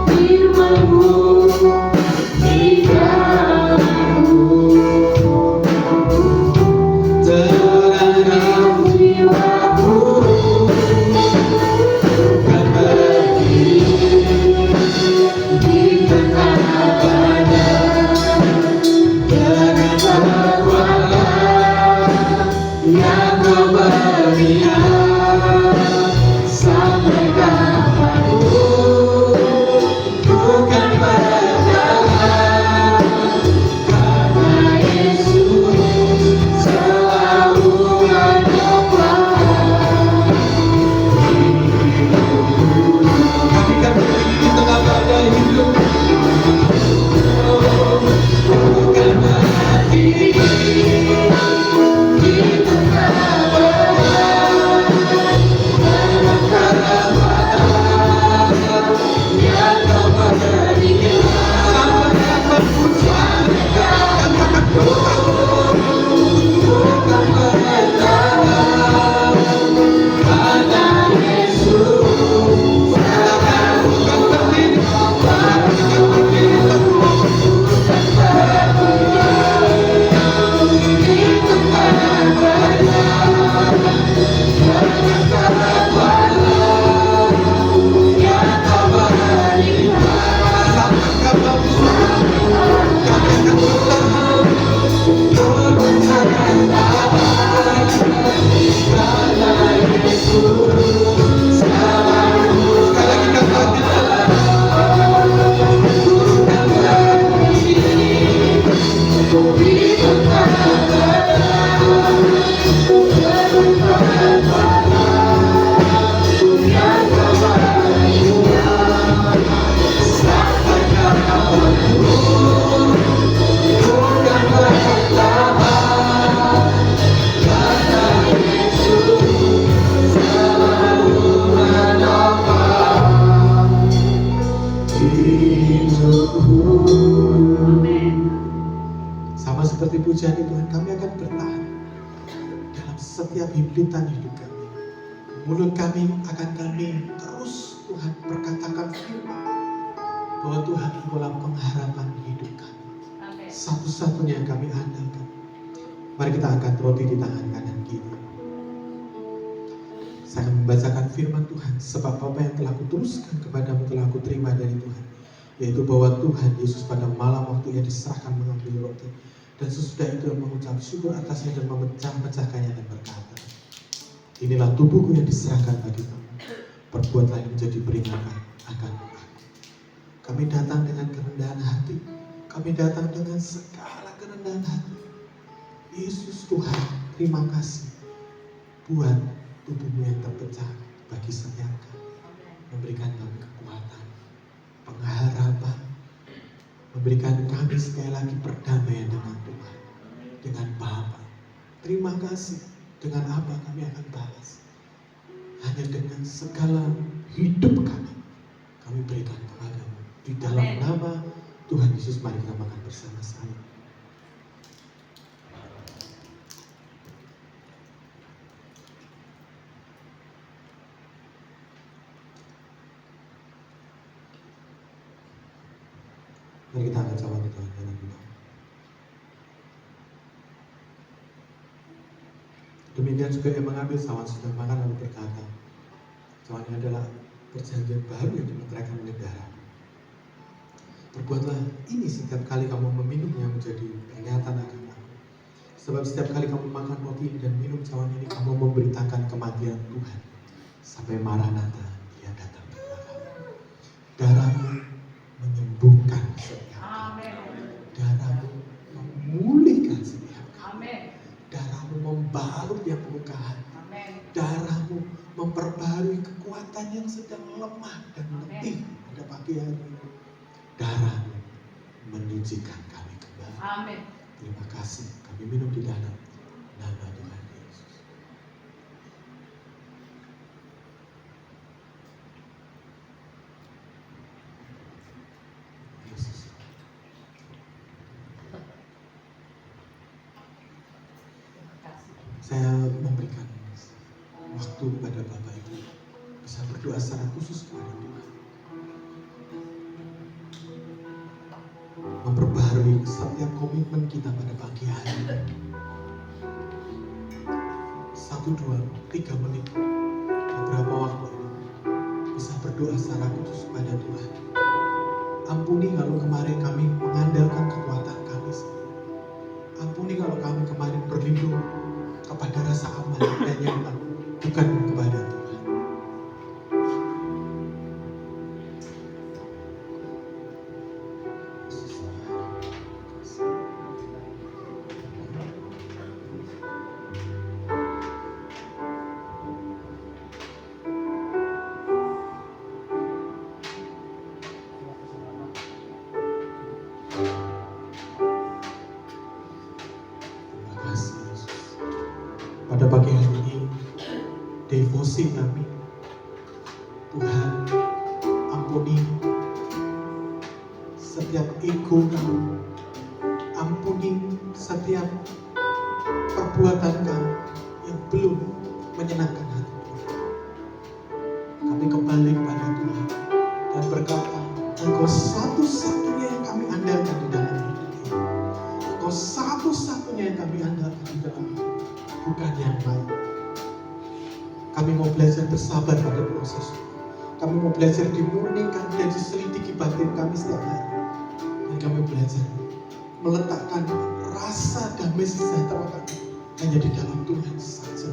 Firman-Mu di dalamku terangkan jiwaku, bukan berdiri di tengah badai dengan kekuatan yang Kau berikan. Sampai kapanpun bukan bertahan, karena Yesus selalu menopang hidupku. Kami kan berdiri di tengah badai hidup, bukan berdiri di tengah badai dengan kekuatan yang Kau berikan. Sampai kapanpun, sampai kapanpun bukan bertahan, karena Yesus selalu berdiri. Sama seperti pujian Tuhan, kami akan bertahan dalam setiap himpitan hidup kami. Mulut kami akan kami terus Tuhan perkatakan firman bahwa Tuhan adalah pengharapan hidup kami, satu-satunya yang kami andalkan. Mari kita angkat roti di tangan kanan kita. Saya akan membacakan firman Tuhan, sebab apa yang telah kuteruskan kepadamu telah kuterima dari Tuhan, yaitu bahwa Tuhan Yesus pada malam waktu Ia diserahkan mengambil roti, dan sesudah itu mengucap syukur atasnya dan memecah-mecahkannya dan berkata, inilah tubuhku yang diserahkan bagi kamu, perbuatlah ini menjadi peringatan akan aku. Kami datang dengan kerendahan hati, kami datang dengan segala kerendahan hati. Yesus Tuhan, terima kasih buat tubuhmu yang terpecah bagi setiap kami, memberikan kami kekuatan, pengharapan, memberikan kami sekali lagi perdamaian dengan Tuhan, dengan Bapa. Terima kasih. Dengan apa kami akan balas? Hanya dengan segala hidup kami berikan kepadamu. Di dalam nama Tuhan Yesus, mari kita makan bersama-sama. Mari kita angkat cawan di tangan kanan kita. Demikian juga yang mengambil cawan sudah makan lalu berkata, cawan ini adalah perjanjian baru yang dimeteraikan oleh darah. Perbuatlah ini setiap kali kamu meminumnya menjadi peringatan akan aku. Sebab setiap kali kamu makan roti ini dan minum cawan ini, kamu memberitakan kematian Tuhan sampai Maranatha Dia datang kepada kamu. Darahmu menyembuhkan setiap kami. Darahmu memulihkan setiap kami. Darahmu membalut yang luka. Darahmu memperbarui kekuatan yang sedang lemah dan letih pada pagi hari ini. Darahmu menyucikan kami kembali. Terima kasih. Kami minum di dalam nama Tuhan Yesus. saya memberikan waktu kepada Bapak Ibu bisa berdoa secara khusus kepada Tuhan, memperbaharui setiap komitmen kita pada pagi hari ini. 1, 2, 3 menit beberapa waktu ini bisa berdoa secara khusus kepada Tuhan. Ampuni kalau kemarin kami mengandalkan kekuatan kami sendiri. Ampuni kalau kami kemarin berlindung kepada rasa aman dan nyaman, bukan kepada Tuhan. Terima kasih Yesus. Pada pagi hari ini, devosi kami, Tuhan, ampuni setiap ego kami, ampuni setiap perbuatan kami yang belum menyenangkan hati Tuhan. Kami kembali kepada Tuhan dan berkata, Engkau satu-satunya yang kami andalkan di dalam hidup ini. Engkau satu-satunya yang kami andalkan di dalam hidup ini, bukan yang lain. Kami mau belajar bersabar pada proses. Kami mau belajar dimurnikan dan diselidiki batin kami setiap hari. Dan kami belajar meletakkan rasa damai sejahtera kami hanya di dalam Tuhan saja.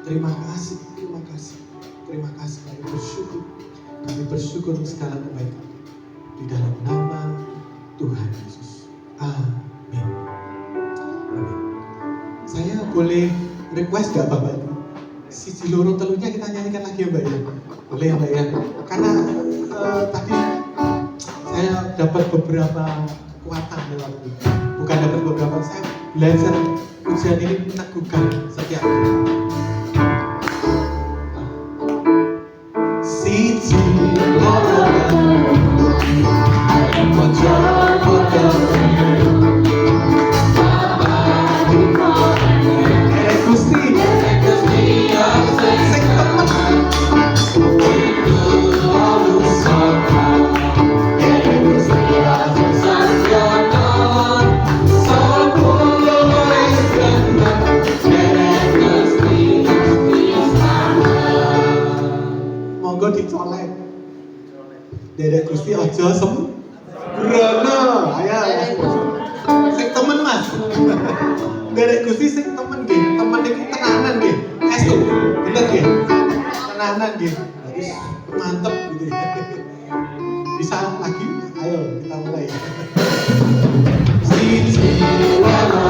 Terima kasih, terima kasih, terima kasih. Kami bersyukur. Kami bersyukur segala kebaikan di dalam nama Tuhan Yesus. Amin. Amin. Saya boleh request gak Bapak Ibu? Siji loro telunya kita nyanyikan lagi ya Mbak ya? Boleh ya Mbak ya? Karena tadi saya dapat beberapa kekuatan lewat itu. Bukan dapat beberapa, saya belajar ujian ini meneguhkan setiap hari. Siji loro monggo dicolek. Derek Gusti aja sembrono. Ayo. Sing temen Mas. Derek Gusti sing temen nggih. Temen iki tenanan nggih. Estu. Bener nggih? Tenanan nggih. Wis mantep gitu. Bisa lagi? Ayo kita mulai. Siji loro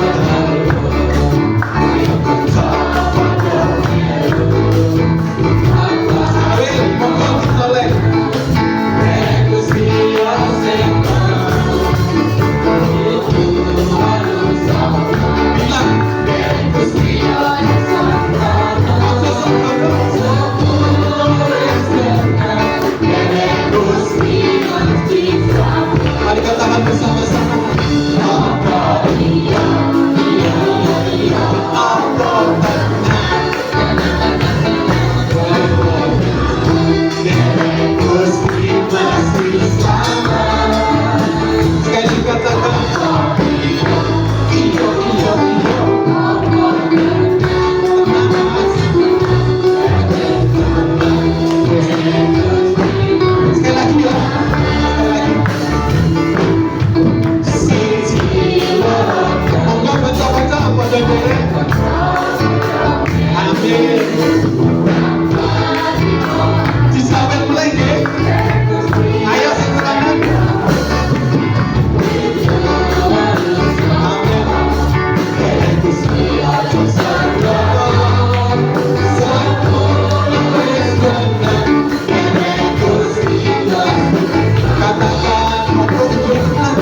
mari katakan bersama-sama. Sekali katakan iyo. Sekali lagi ya. Monggo baca-baca pada diri. Amin. Disawet mulai nggih. Ayo sing kanan. Katakan untuk berkenan.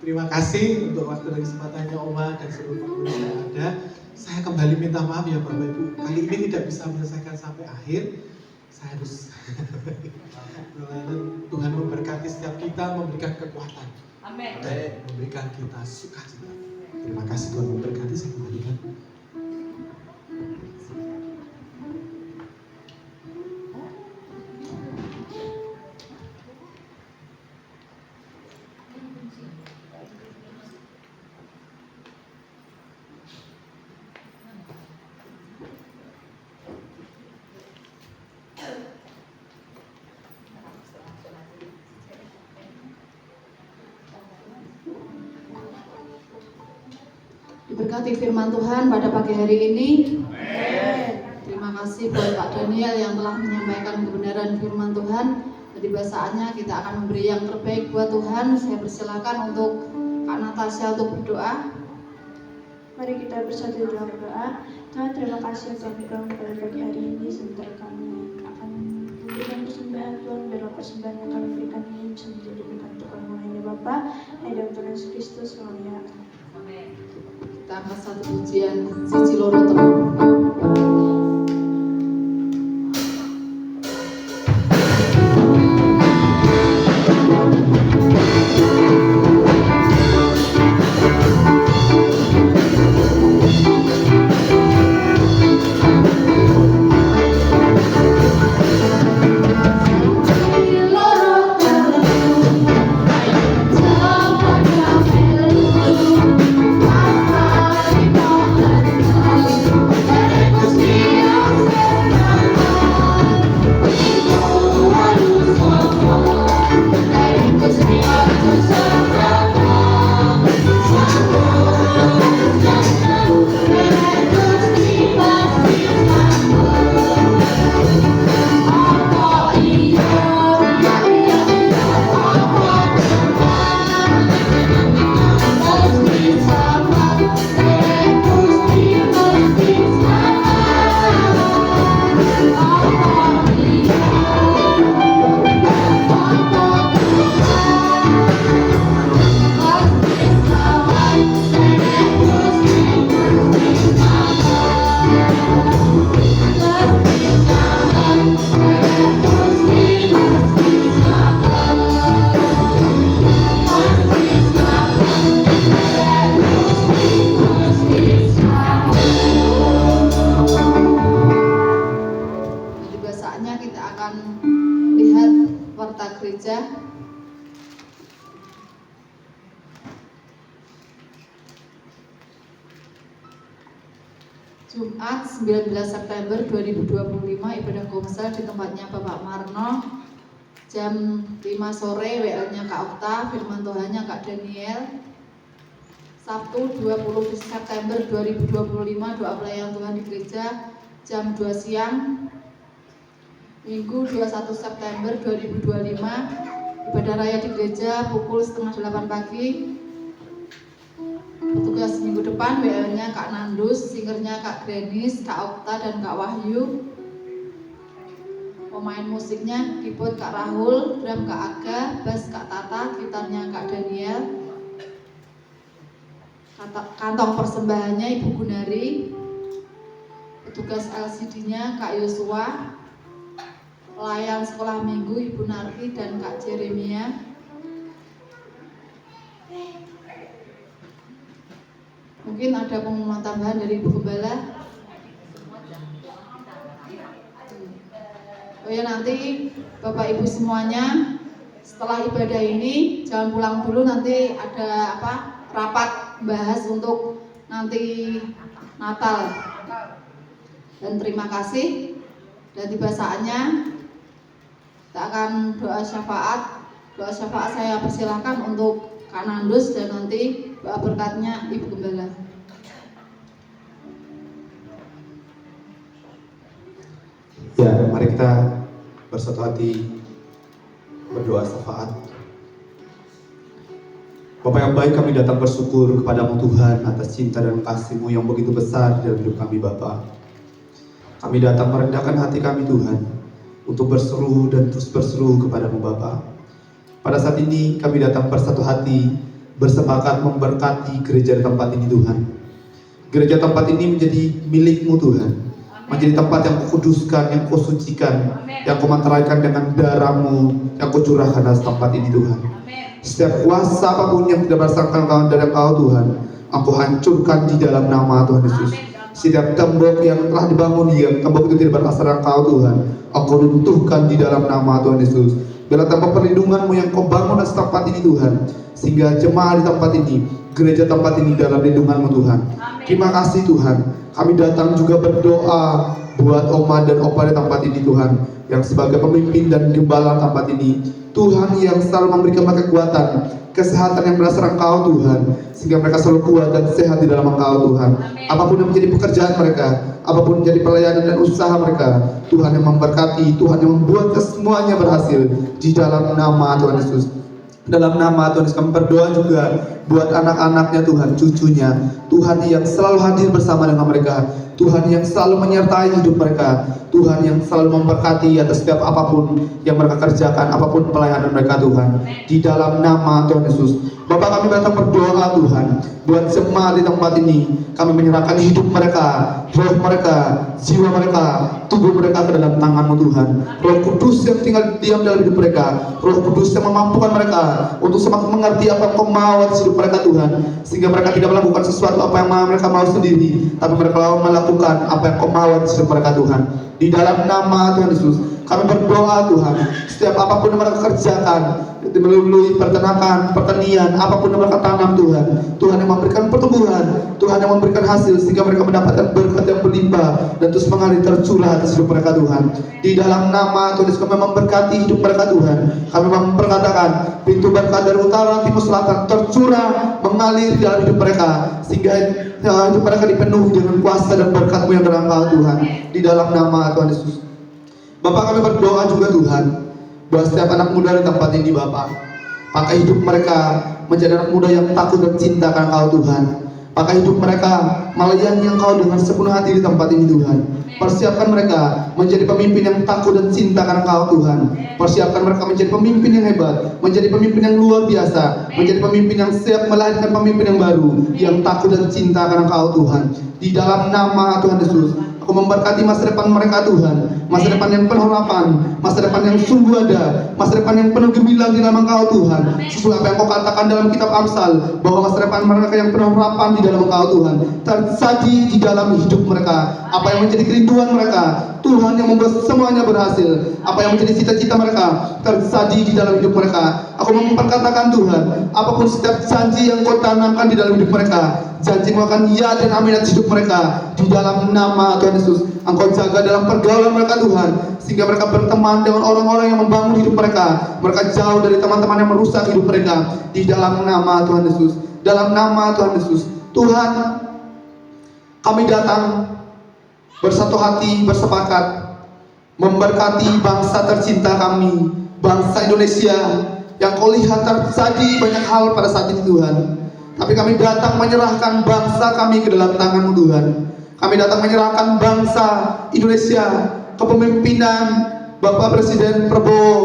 Terima kasih untuk waktu dan kesempatannya Oma dan seluruh pengurus yang ada. Saya kembali minta maaf ya Bapak Ibu, kali ini tidak bisa menyelesaikan sampai akhir. Saya harus Tuhan memberkati setiap kita, memberikan kekuatan. Amin. Dan memberikan kita sukacita. Terima kasih Tuhan memberkati, saya kembalikan. Diberkati firman Tuhan pada pagi hari ini. Terima kasih buat Pak Daniel yang telah menyampaikan kebenaran firman Tuhan. Jadi saatnya kita akan memberi yang terbaik buat Tuhan. Saya persilakan untuk Kak Natasha untuk berdoa. Mari kita bersatu dalam berdoa. Tuhan, terima kasih untuk Engkau pada pagi hari ini. Sebentar kami akan memberikan persembahan Tuhan, biarlah persembahan yang kami berikan ini bisa menjadi berkat untuk orang-orang Bapa, dalam Tuhan Yesus Kristus. Amin. Kita angkat satu pujian Cici Loro Temu. Jumat 19 September 2025 ibadah komsel di tempatnya Bapak Marno jam 5 sore, WL-nya Kak Okta, firman Tuhannya Kak Daniel. Sabtu 20 September 2025 doa pelayanan Tuhan di gereja jam 2 siang. Minggu 21 September 2025 ibadah raya di gereja pukul 7:30 pagi. Petugas minggu depan WL-nya Kak Nandus, singernya Kak Grenis, Kak Okta dan Kak Wahyu. Pemain musiknya keyboard Kak Rahul, drum Kak Aga, bass Kak Tata, gitarnya Kak Daniel. Kantong persembahannya Ibu Gunari. Petugas LCD-nya Kak Yosua. Pelayan sekolah minggu Ibu Narti dan Kak Jeremia. Mungkin ada pengumuman tambahan dari Ibu Gembala. Oh ya, nanti Bapak Ibu semuanya setelah ibadah ini jangan pulang dulu, nanti ada rapat bahas untuk nanti Natal. Dan terima kasih. Dan tiba saatnya kita akan doa syafaat. Doa syafaat saya persilahkan untuk Kak Nandus dan nanti doa berkatnya Ibu Gembala. Ya, mari kita bersatu hati berdoa syafaat. Bapa yang baik, kami datang bersyukur kepadamu Tuhan atas cinta dan kasih-Mu yang begitu besar dalam hidup kami Bapa. Kami datang merendahkan hati kami Tuhan untuk berseru dan terus berseru kepadamu Bapa. Pada saat ini kami datang bersatu hati bersepakat memberkati gereja di tempat ini Tuhan. Gereja tempat ini menjadi milik-Mu Tuhan, menjadi tempat yang Kau kuduskan, yang Kau sucikan, yang Kau mantraikan dengan darah-Mu, yang Kau curahkan atas tempat ini Tuhan. Setiap kuasa apapun yang tidak berdasarkan kawan dari Kau Tuhan, Engkau hancurkan di dalam nama Tuhan Yesus. Setiap tembok yang telah dibangun, yang tembok itu tidak berdasarkan Kau Tuhan, Engkau runtuhkan di dalam nama Tuhan Yesus. Biarlah tembok perlindungan-Mu yang Kau bangun atas tempat ini Tuhan, sehingga jemaah di tempat ini, gereja tempat ini dalam lindungan-Mu Tuhan. Terima kasih Tuhan. Kami datang juga berdoa buat Oma dan Opa di tempat ini Tuhan, yang sebagai pemimpin dan gembala tempat ini. Tuhan yang selalu memberikan mereka kekuatan, kesehatan yang berdasarkan Engkau Tuhan, sehingga mereka selalu kuat dan sehat di dalam Engkau Tuhan. Apapun yang menjadi pekerjaan mereka, apapun menjadi pelayanan dan usaha mereka, Tuhan yang memberkati, Tuhan yang membuat semuanya berhasil di dalam nama Tuhan Yesus. Dalam nama Tuhan Yesus kami berdoa juga buat anak-anaknya Tuhan, cucunya, Tuhan yang selalu hadir bersama dengan mereka, Tuhan yang selalu menyertai hidup mereka, Tuhan yang selalu memberkati atas setiap apapun yang mereka kerjakan, apapun pelayanan mereka Tuhan, di dalam nama Tuhan Yesus. Bapak, kami datang berdoa Tuhan buat jemaat di tempat ini. Kami menyerahkan hidup mereka, roh mereka, jiwa mereka, tubuh mereka ke dalam tangan-Mu Tuhan. Roh Kudus yang tinggal diam dalam hidup mereka, Roh Kudus yang memampukan mereka untuk semakin mengerti apa yang Kau mau atas hidup mereka Tuhan, sehingga mereka tidak melakukan sesuatu apa yang mereka mau sendiri, tapi mereka mau melakukan apa yang Kau mau atas hidup mereka Tuhan. Di dalam nama Tuhan Yesus kami berdoa Tuhan, setiap apapun yang mereka kerjakan, melalui peternakan, pertanian, apapun yang mereka tanam Tuhan, Tuhan yang memberikan pertumbuhan, Tuhan yang memberikan hasil, sehingga mereka mendapatkan berkat yang berlimpah dan terus mengalir tercurah atas hidup mereka Tuhan. Di dalam nama Tuhan Yesus kami memberkati hidup mereka Tuhan. Kami memperkatakan pintu berkat dari utara, timur, selatan tercurah mengalir di dalam hidup mereka, sehingga hidup mereka dipenuhi dengan kuasa dan berkat-Mu yang berlimpah Tuhan. Di dalam nama Tuhan Yesus. Bapak, kami berdoa juga Tuhan buat setiap anak muda di tempat ini Bapak. Pakai hidup mereka menjadi anak muda yang takut dan cinta karena Kau Tuhan. Pakai hidup mereka melayani Engkau dengan sepenuh hati di tempat ini Tuhan. Persiapkan mereka menjadi pemimpin yang takut dan cinta karena Kau Tuhan. Persiapkan mereka menjadi pemimpin yang hebat, menjadi pemimpin yang luar biasa, menjadi pemimpin yang siap melahirkan pemimpin yang baru, yang takut dan cinta karena Kau Tuhan. Di dalam nama Tuhan Yesus, Aku memberkati masa depan mereka Tuhan, masa depan yang penuh harapan, masa depan yang sungguh ada, masa depan yang penuh gemilang di dalam Engkau Tuhan. Sesuai apa yang Kau katakan dalam kitab Amsal, bahwa masa depan mereka yang penuh harapan di dalam Engkau Tuhan tersaji di dalam hidup mereka. Apa yang menjadi kerinduan mereka, Tuhan yang membuat semuanya berhasil. Apa yang menjadi cita-cita mereka tersaji di dalam hidup mereka. Aku memperkatakan Tuhan, apapun setiap janji yang Kau tanamkan di dalam hidup mereka, janji-Mu akan ya dan amin atas hidup mereka. Di dalam nama Tuhan Yesus, Engkau jaga dalam pergaulan mereka Tuhan, sehingga mereka berteman dengan orang-orang yang membangun hidup mereka. Mereka jauh dari teman-teman yang merusak hidup mereka. Di dalam nama Tuhan Yesus, dalam nama Tuhan Yesus. Tuhan, kami datang bersatu hati, bersepakat memberkati bangsa tercinta kami, bangsa Indonesia, yang Kau lihat terjadi banyak hal pada saat ini Tuhan. Tapi kami datang menyerahkan bangsa kami ke dalam tangan-Mu Tuhan. Kami datang menyerahkan bangsa Indonesia, kepemimpinan Bapak Presiden Prabowo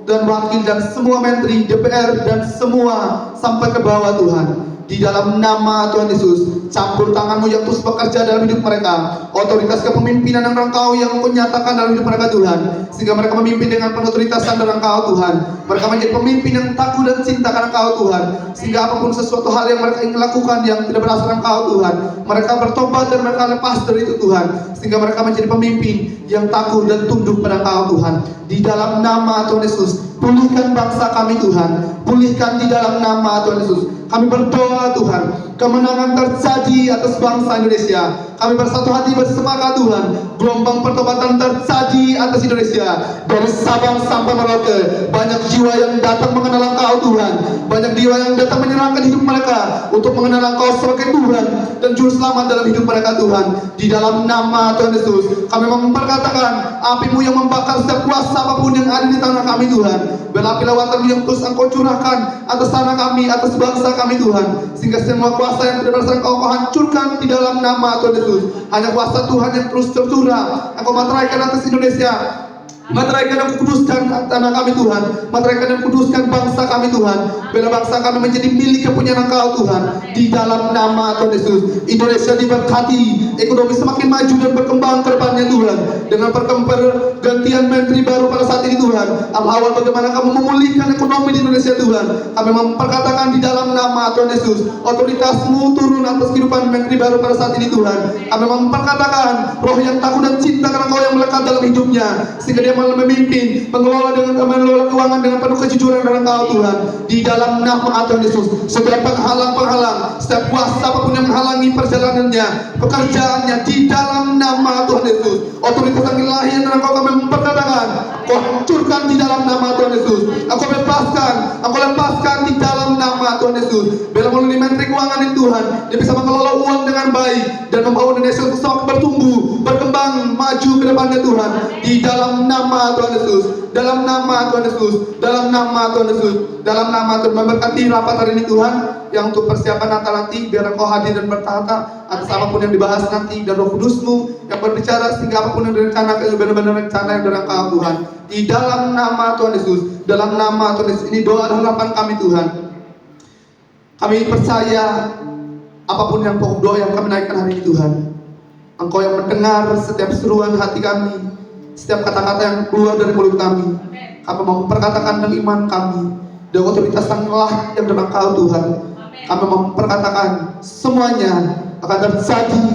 dan wakil dan semua menteri, DPR dan semua sampai ke bawah Tuhan. Di dalam nama Tuhan Yesus, campur tangan-Mu yang terus bekerja dalam hidup mereka. Otoritas kepemimpinan yang Engkau yang Kau nyatakan dalam hidup mereka Tuhan, sehingga mereka memimpin dengan penuh otoritasan dalam Engkau Tuhan. Mereka menjadi pemimpin yang takut dan cinta karena Engkau Tuhan, sehingga apapun sesuatu hal yang mereka ingin lakukan yang tidak berdasarkan Engkau Tuhan, mereka bertobat dan mereka lepas dari itu Tuhan, sehingga mereka menjadi pemimpin yang takut dan tunduk pada Engkau Tuhan. Di dalam nama Tuhan Yesus, pulihkan bangsa kami Tuhan, pulihkan di dalam nama Tuhan Yesus. Kami berdoa Tuhan, kemenangan terjadi atas bangsa Indonesia. Kami bersatu hati bersepakat Tuhan, gelombang pertobatan terjadi atas Indonesia. Dari Sabang sampai Merauke, banyak jiwa yang datang mengenal Engkau Tuhan, banyak jiwa yang datang menyerahkan hidup mereka untuk mengenal Engkau sebagai Tuhan dan Juru Selamat dalam hidup mereka Tuhan. Di dalam nama Tuhan Yesus, kami memperkatakan api-Mu yang membakar setiap kuasa apapun yang ada di tanah kami Tuhan. Biar api lawatan-Mu yang terus Engkau curahkan atas tanah kami, atas bangsa kami Tuhan, sehingga semua kuasa yang tidak berdasarkan Kau hancurkan di dalam nama Tuhan Yesus. Hanya kuasa Tuhan yang terus tercurah Engkau materaikan atas Indonesia, Materaikan dan kuduskan tanah kami Tuhan. Materaikan dan kuduskan bangsa kami Tuhan. Bila bangsa kami menjadi milik kepunyaan Engkau Tuhan. Di dalam nama Tuhan Yesus, Indonesia diberkati, ekonomi semakin maju dan berkembang ke depannya Tuhan. Dengan pergantian menteri baru pada saat ini Tuhan, awal bagaimana kamu memulihkan ekonomi di Indonesia Tuhan. Kami memperkatakan di dalam nama Tuhan Yesus, otoritas-Mu turun atas kehidupan menteri baru pada saat ini Tuhan. Kami memperkatakan roh yang takut dan cinta karena Engkau yang melekat dalam hidupnya, sehingga dia malah memimpin, mengelola keuangan dengan penuh kejujuran dan Engkau Tuhan. Di dalam nama Tuhan Yesus, setiap penghalang, setiap kuasa apapun yang menghalangi perjalanannya, pekerjaannya, di dalam nama Tuhan Yesus, otoritas yang ilahi dan Engkau kami memperkatakan, Kau hancurkan di dalam nama Tuhan Yesus. Engkau lepaskan di dalam nama Tuhan Yesus. Bila melalui menteri keuangan ini Tuhan, dia bisa mengelola uang dengan baik dan membawa Indonesia untuk semakin bertumbuh, berkembang, maju ke depannya Tuhan. Di dalam nama Tuhan Yesus, dalam nama Tuhan Yesus, dalam nama Tuhan Yesus, dalam nama Tuhan. Memberkati rapat hari ini Tuhan, yang untuk persiapan Natal nanti, biar Engkau hadir dan bertahta atas apapun yang dibahas nanti, dan Roh Kudus-Mu yang berbicara sehingga apapun yang direncanakan benar-benar rencana yang dari Engkau Tuhan. Di dalam nama Tuhan Yesus, dalam nama Tuhan Yesus, ini doa dan harapan kami Tuhan. Kami percaya apapun yang pokok doa yang kami naikkan hari ini Tuhan, Engkau yang mendengar setiap seruan hati kami, setiap kata-kata yang keluar dari mulut kami. Kami mau memperkatakan dengan iman kami dan otoritas yang dari Engkau Tuhan. Kami memperkatakan semuanya akan terjadi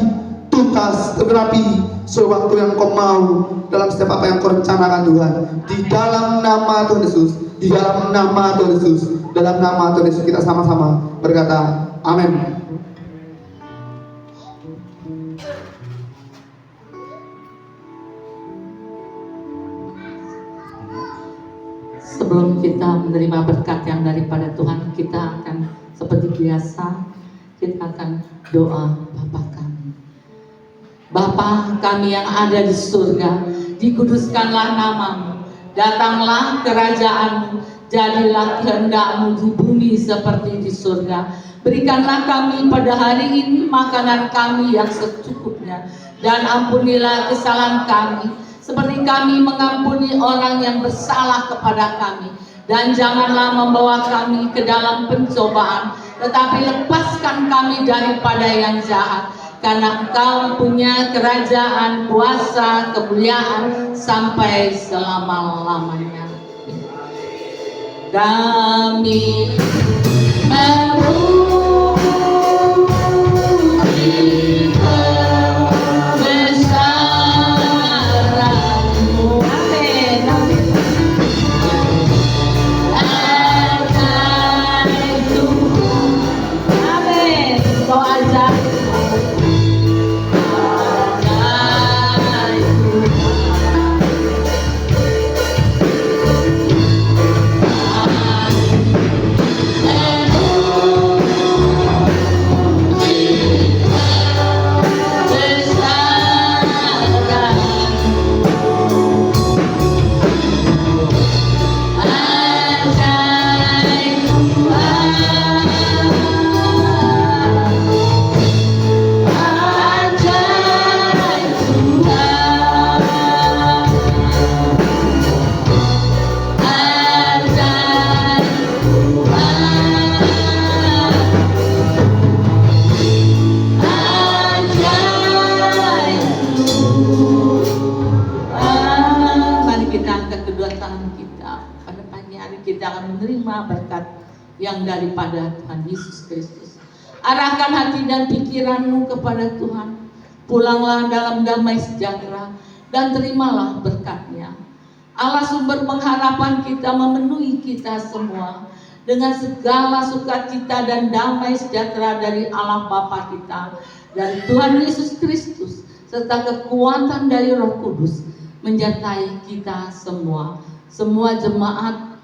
tuntas, terapi sewaktu yang Kau mau dalam setiap apa yang Kau rencanakan Tuhan. Di dalam nama Tuhan Yesus, di dalam nama Tuhan Yesus, dalam nama Tuhan Yesus kita sama-sama berkata amin. Sebelum kita menerima berkat yang daripada Tuhan, kita akan seperti biasa, kita akan doa Bapa kami. Bapa kami yang ada di surga, dikuduskanlah namamu, datanglah kerajaan-Mu, jadilah kehendak-Mu di bumi seperti di surga. Berikanlah kami pada hari ini makanan kami yang secukupnya, dan ampunilah kesalahan kami, seperti kami mengampuni orang yang bersalah kepada kami. Dan janganlah membawa kami ke dalam pencobaan, tetapi lepaskan kami daripada yang jahat. Karena Engkau punya kerajaan, kuasa, kemuliaan sampai selama-lamanya. Kami yang daripada Tuhan Yesus Kristus. Arahkan hati dan pikiranmu kepada Tuhan. Pulanglah dalam damai sejahtera dan terimalah berkat-Nya. Allah sumber pengharapan kita memenuhi kita semua dengan segala sukacita dan damai sejahtera dari Allah Bapa kita, dari Tuhan Yesus Kristus, serta kekuatan dari Roh Kudus menyertai kita semua. Semua jemaat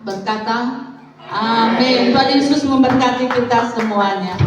berkata amin. Tuhan Yesus memberkati kita semuanya.